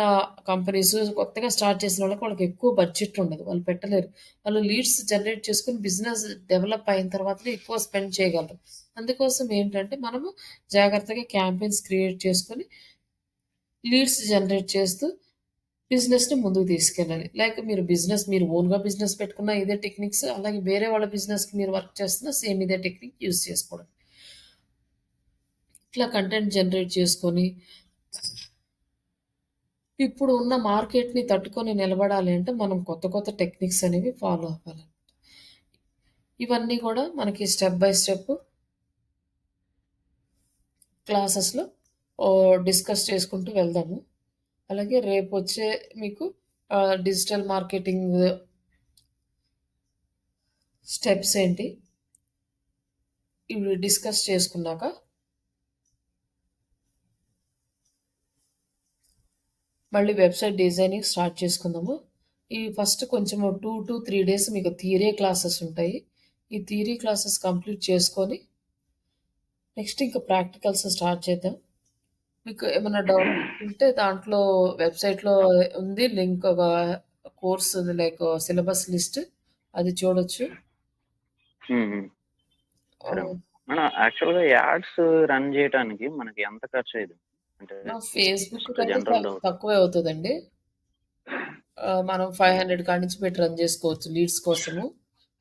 కంపెనీస్ కొత్తగా స్టార్ట్ చేసిన వాళ్ళకి ఎక్కువ బడ్జెట్ ఉండదు. వాళ్ళు పెట్టలేరు. వాళ్ళు లీడ్స్ జనరేట్ చేసుకొని బిజినెస్ డెవలప్ అయిన తర్వాతనే ఎక్కువ స్పెండ్ చేయగలరు. అందుకోసం ఏంటంటే మనము జాగ్రత్తగా క్యాంపెయిన్స్ క్రియేట్ చేసుకొని లీడ్స్ జనరేట్ చేస్తూ బిజినెస్‌ని ముందుకు తీసుకెళ్ళాలి. లైక్ మీరు ఓన్‌గా బిజినెస్ పెట్టుకున్న ఇదే టెక్నిక్స్, అలాగే వేరే వాళ్ళ బిజినెస్‌కి మీరు వర్క్ చేస్తున్న సేమ్ ఇదే టెక్నిక్ యూజ్ చేసుకోవడం. ఇట్లా కంటెంట్ జనరేట్ చేసుకొని ఇప్పుడు ఉన్న మార్కెట్‌ని తట్టుకొని నిలబడాలి అంటే మనం కొత్త కొత్త టెక్నిక్స్ అనేవి ఫాలో అవ్వాలి. ఇవన్నీ కూడా మనకి స్టెప్ బై స్టెప్ క్లాసెస్‌లో డిస్కస్ చేసుకుంటూ వెళ్దాము. అలాగే రేపొచ్చే మీకు డిజిటల్ మార్కెటింగ్ స్టెప్స్ ఏంటి? ఇవి డిస్కస్ చేసుకున్నాక మళ్ళీ వెబ్‌సైట్ డిజైనింగ్ స్టార్ట్ చేసుకుందాము. ఈ ఫస్ట్ కొంచెం 2-3 డేస్ మీకు థియరీ క్లాసెస్ ఉంటాయి. ఈ థియరీ క్లాసెస్ కంప్లీట్ చేసుకొని నెక్స్ట్ ఇంకా ప్రాక్టికల్స్ స్టార్ట్ చేద్దాం. మీకు ఏమన్నా డౌట్స్ ఉంటే దాంట్లో వెబ్‌సైట్‌లో ఉంది లింక్ ఒక కోర్స్ లైక్ సిలబస్ లిస్ట్ అది చూడొచ్చు. సరే ఆహ్, మేడం. యాక్చువల్‌గా యాడ్స్ రన్ చేయటానికి మనకి ఎంత ఖర్చయిద్ది? అంటే ఫేస్‌బుక్ జస్ట్ కంటే జనరల్ డౌట్. తక్కువే అవుతదండి. మనం 500 కాడి నుంచి పెట్టి రన్ చేసుకోవచ్చు లీడ్స్ కోసము.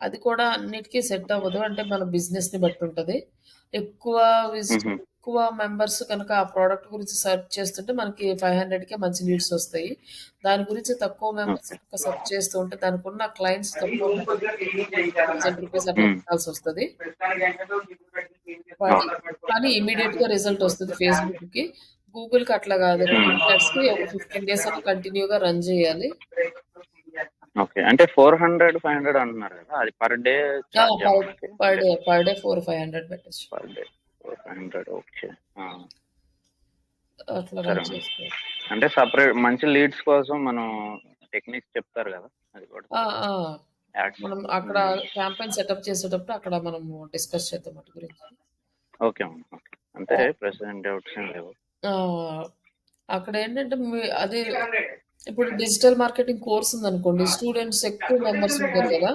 అది కూడా అన్నిటికి సెట్ అవ్వదు. అంటే మన బిజినెస్‌ని బట్టి ఉంటది. ఎక్కువ హుహు. ఎక్కువ మెంబర్స్ కనుక ఆ ప్రొడక్ట్ గురించి సెర్చ్ చేస్తుంటే మనకి 500కే మంచి లీడ్స్ వస్తాయి. దాని గురించి తక్కువ మెంబర్స్ ఓకే. కనుక సెర్చ్ చేస్తూ ఉంటే దానికున్న క్లయింట్స్ తక్కువ ఉంటే మనకి ₹1000 అట్లా హ్మ్. పెట్టాల్సొస్తది. వాటి కానీ ఇమ్మీడియేట్‌గా రిజల్ట్ వస్తది ఫేస్‌బుక్‌కి. గూగుల్‌కి అట్లా గాదు. హ్మ్. యాడ్స్‌కి ఒక 15 డేస్ అన్నా కంటిన్యూ‌గా రన్ చేయాలి. ఓకే. అంటే 400, 500 అంటున్నారు కదా! అది పర్ డే ఆ! చార్జా మనకి? అంటే పర్ డే 400, 500 పెట్టొచ్చు. Per day 400, 500 okay. ఆ! అట్లా సరే రన్ మేడం. చేసుకోవచ్చు. అంటే మంచి లీడ్స్ కోసం మనం టెక్నిక్స్ చెప్తారు కదా! అది కూడా ఆ! ఆ! యాడ్స్. మనం అక్కడ హ్మ్. క్యాంపెయిన్ సెటప్ చేసేటప్పుడు అక్కడ మనము డిస్కస్ చేద్దాం వాటి గురించి. Okay madam. ఓకే. అంటే ఆ! ప్రెజెంట్ డౌట్స్ ఏం లేవు. ఆ! అక్కడేంటంటే అది ఇప్పుడు డిజిటల్ మార్కెటింగ్ కోర్స్ ఉందనుకోండి. స్టూడెంట్స్ ఎక్కువ మెంబర్స్ ఉంటారు గదా!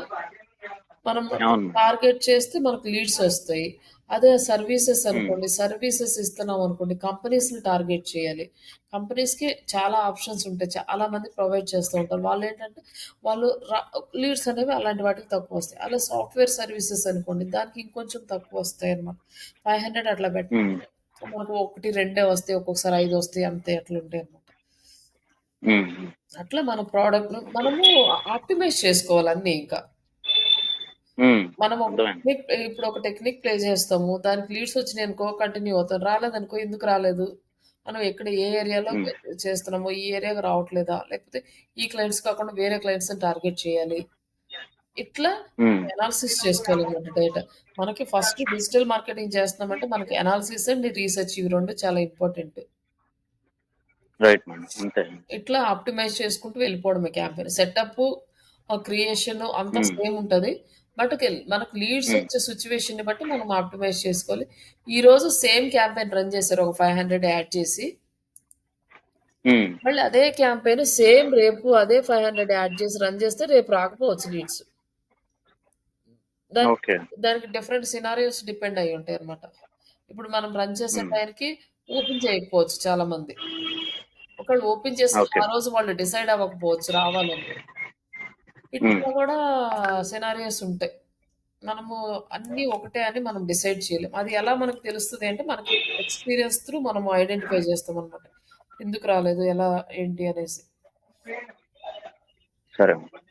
మనం అవును మేడం. టార్గెట్ చేస్తే మనకు లీడ్స్ ఒస్తాయి. అదే సర్వీసెస్ హ్మ్. అనుకోండి. సర్వీసెస్ ఇస్తున్నామనుకోండి కంపెనీస్‌ని టార్గెట్ చేయాలి. కంపెనీస్‌కి చాలా ఆప్షన్స్ ఉంటాయి. చాలా మంది ప్రొవైడ్ చేస్తూ ఉంటారు. వాళ్ళేంటంటే వాళ్ళు లీడ్స్ అనేవి అలాంటి వాటికి తక్కువొస్తాయి. అలా సాఫ్ట్‌వేర్ సర్వీసెస్ అనుకోండి దానికి ఇంకొంచెం తక్కువొస్తాయన్నమాట. 500 అట్లా హ్మ్. పెట్టుకుంటే మనకు 1, 2 వస్తాయి. ఒక్కొక్కసారి 5 వస్తాయి. అంతే అట్లుంటాయన్నమాట. హ్మ్. హ్మ్. అట్లా మన ప్రొడక్ట్‌ను మనము ఆప్టిమైజ్ చేసుకోవాలి అన్నీ ఇంకా. హ్మ్. మనం ఒక అర్థమైంది. టెక్నిక్ ఇప్పుడు ఒక టెక్నిక్ ప్లే చేస్తాము. దానికి లీడ్స్ వచ్చినాయనుకో కంటిన్యూ అవుతాం. రాలేదనుకో ఎందుకు రాలేదు? మనం ఎక్కడ ఏ ఏరియాలో హ్మ్. చేస్తున్నామో ఈ ఏరియాకి రావట్లేదా? లేకపోతే ఈ క్లయింట్స్ కాకుండా వేరే క్లయింట్స్‌ని టార్గెట్ చేయాలి. ఇట్లా హ్మ్. అనాలిసిస్ చేసుకోవాలన్నమాట డేటా. మనకి ఫస్ట్ డిజిటల్ మార్కెటింగ్ చేస్తున్నామంటే మనకి అనాలిసిస్ అండ్ రీసెర్చ్ ఇవి 2 చాలా ఇంపార్టెంట్. Right madam. అంతే. ఇట్లా ఆప్టిమైజ్ చేసుకుంటూ వెళ్ళిపోవడమే క్యాంపెయిన్. సెటప్పు, క్రియేషను అంతా హ్మ్. సేమ్ ఉంటది. బట్ మనకు లీడ్స్ హ్మ్. వచ్చే సిట్యుయేషన్‌ని బట్టి మనం ఆప్టిమైజ్ చేసుకోవాలి. ఈరోజు సేమ్ క్యాంపెయిన్ రన్ చేశారు. ఒక 500 యాడ్ చేసి, హ్మ్. మళ్ళీ అదే క్యాంపెయిన్ సేమ్ రేపు అదే 500 యాడ్ చేసి రన్ చేస్తే రేపు రాకపోవచ్చు లీడ్స్. దానికి ఓకే. దానికి డిఫరెంట్ సినారియోస్ డిపెండ్ అయ్యి ఉంటాయన్నమాట. ఇప్పుడు మనం రన్ చేసే హ్మ్. టైంకి ఓపెన్ చేయకపోవచ్చు చాలామంది. ఒకవేళ ఓపెన్ చేసిన ఓకే. ఆ రోజు వాళ్ళు డిసైడ్ అవ్వకపోవచ్చు రావాలని. హ్మ్. ఇట్లా గూడా సినారియోస్ ఉంటాయి. మనము అన్నీ ఒకటే అని మనం డిసైడ్ చేయలేం. అది ఎలా మనకు తెలుస్తది అంటే, మనకి ఎక్స్‌పీరియన్స్ త్రూ మనం ఐడెంటిఫై చేస్తామనమాట. ఎందుకు రాలేదు? ఎలా? ఏంటి? అనేసి. సరే మేడం.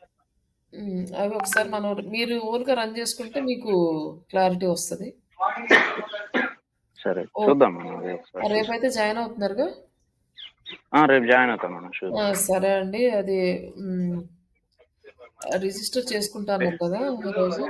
అవి ఒకసారి మీరు ఓన్‌గా రన్ చేసుకుంటే మీకు క్లారిటీ వస్తది. సరే. ఓహ్! చూద్దాం మేడం. అది ఒకసారి చూసి. రేపైతే జాయిన్ అవుతున్నారుగా? రేపు జాయిన్ అవుతా మేడం. షూర్. సరే అండి. అది రిజిస్టర్ చేసుకుంటా ఓకే. అన్నారు కదా! ఈరోజు.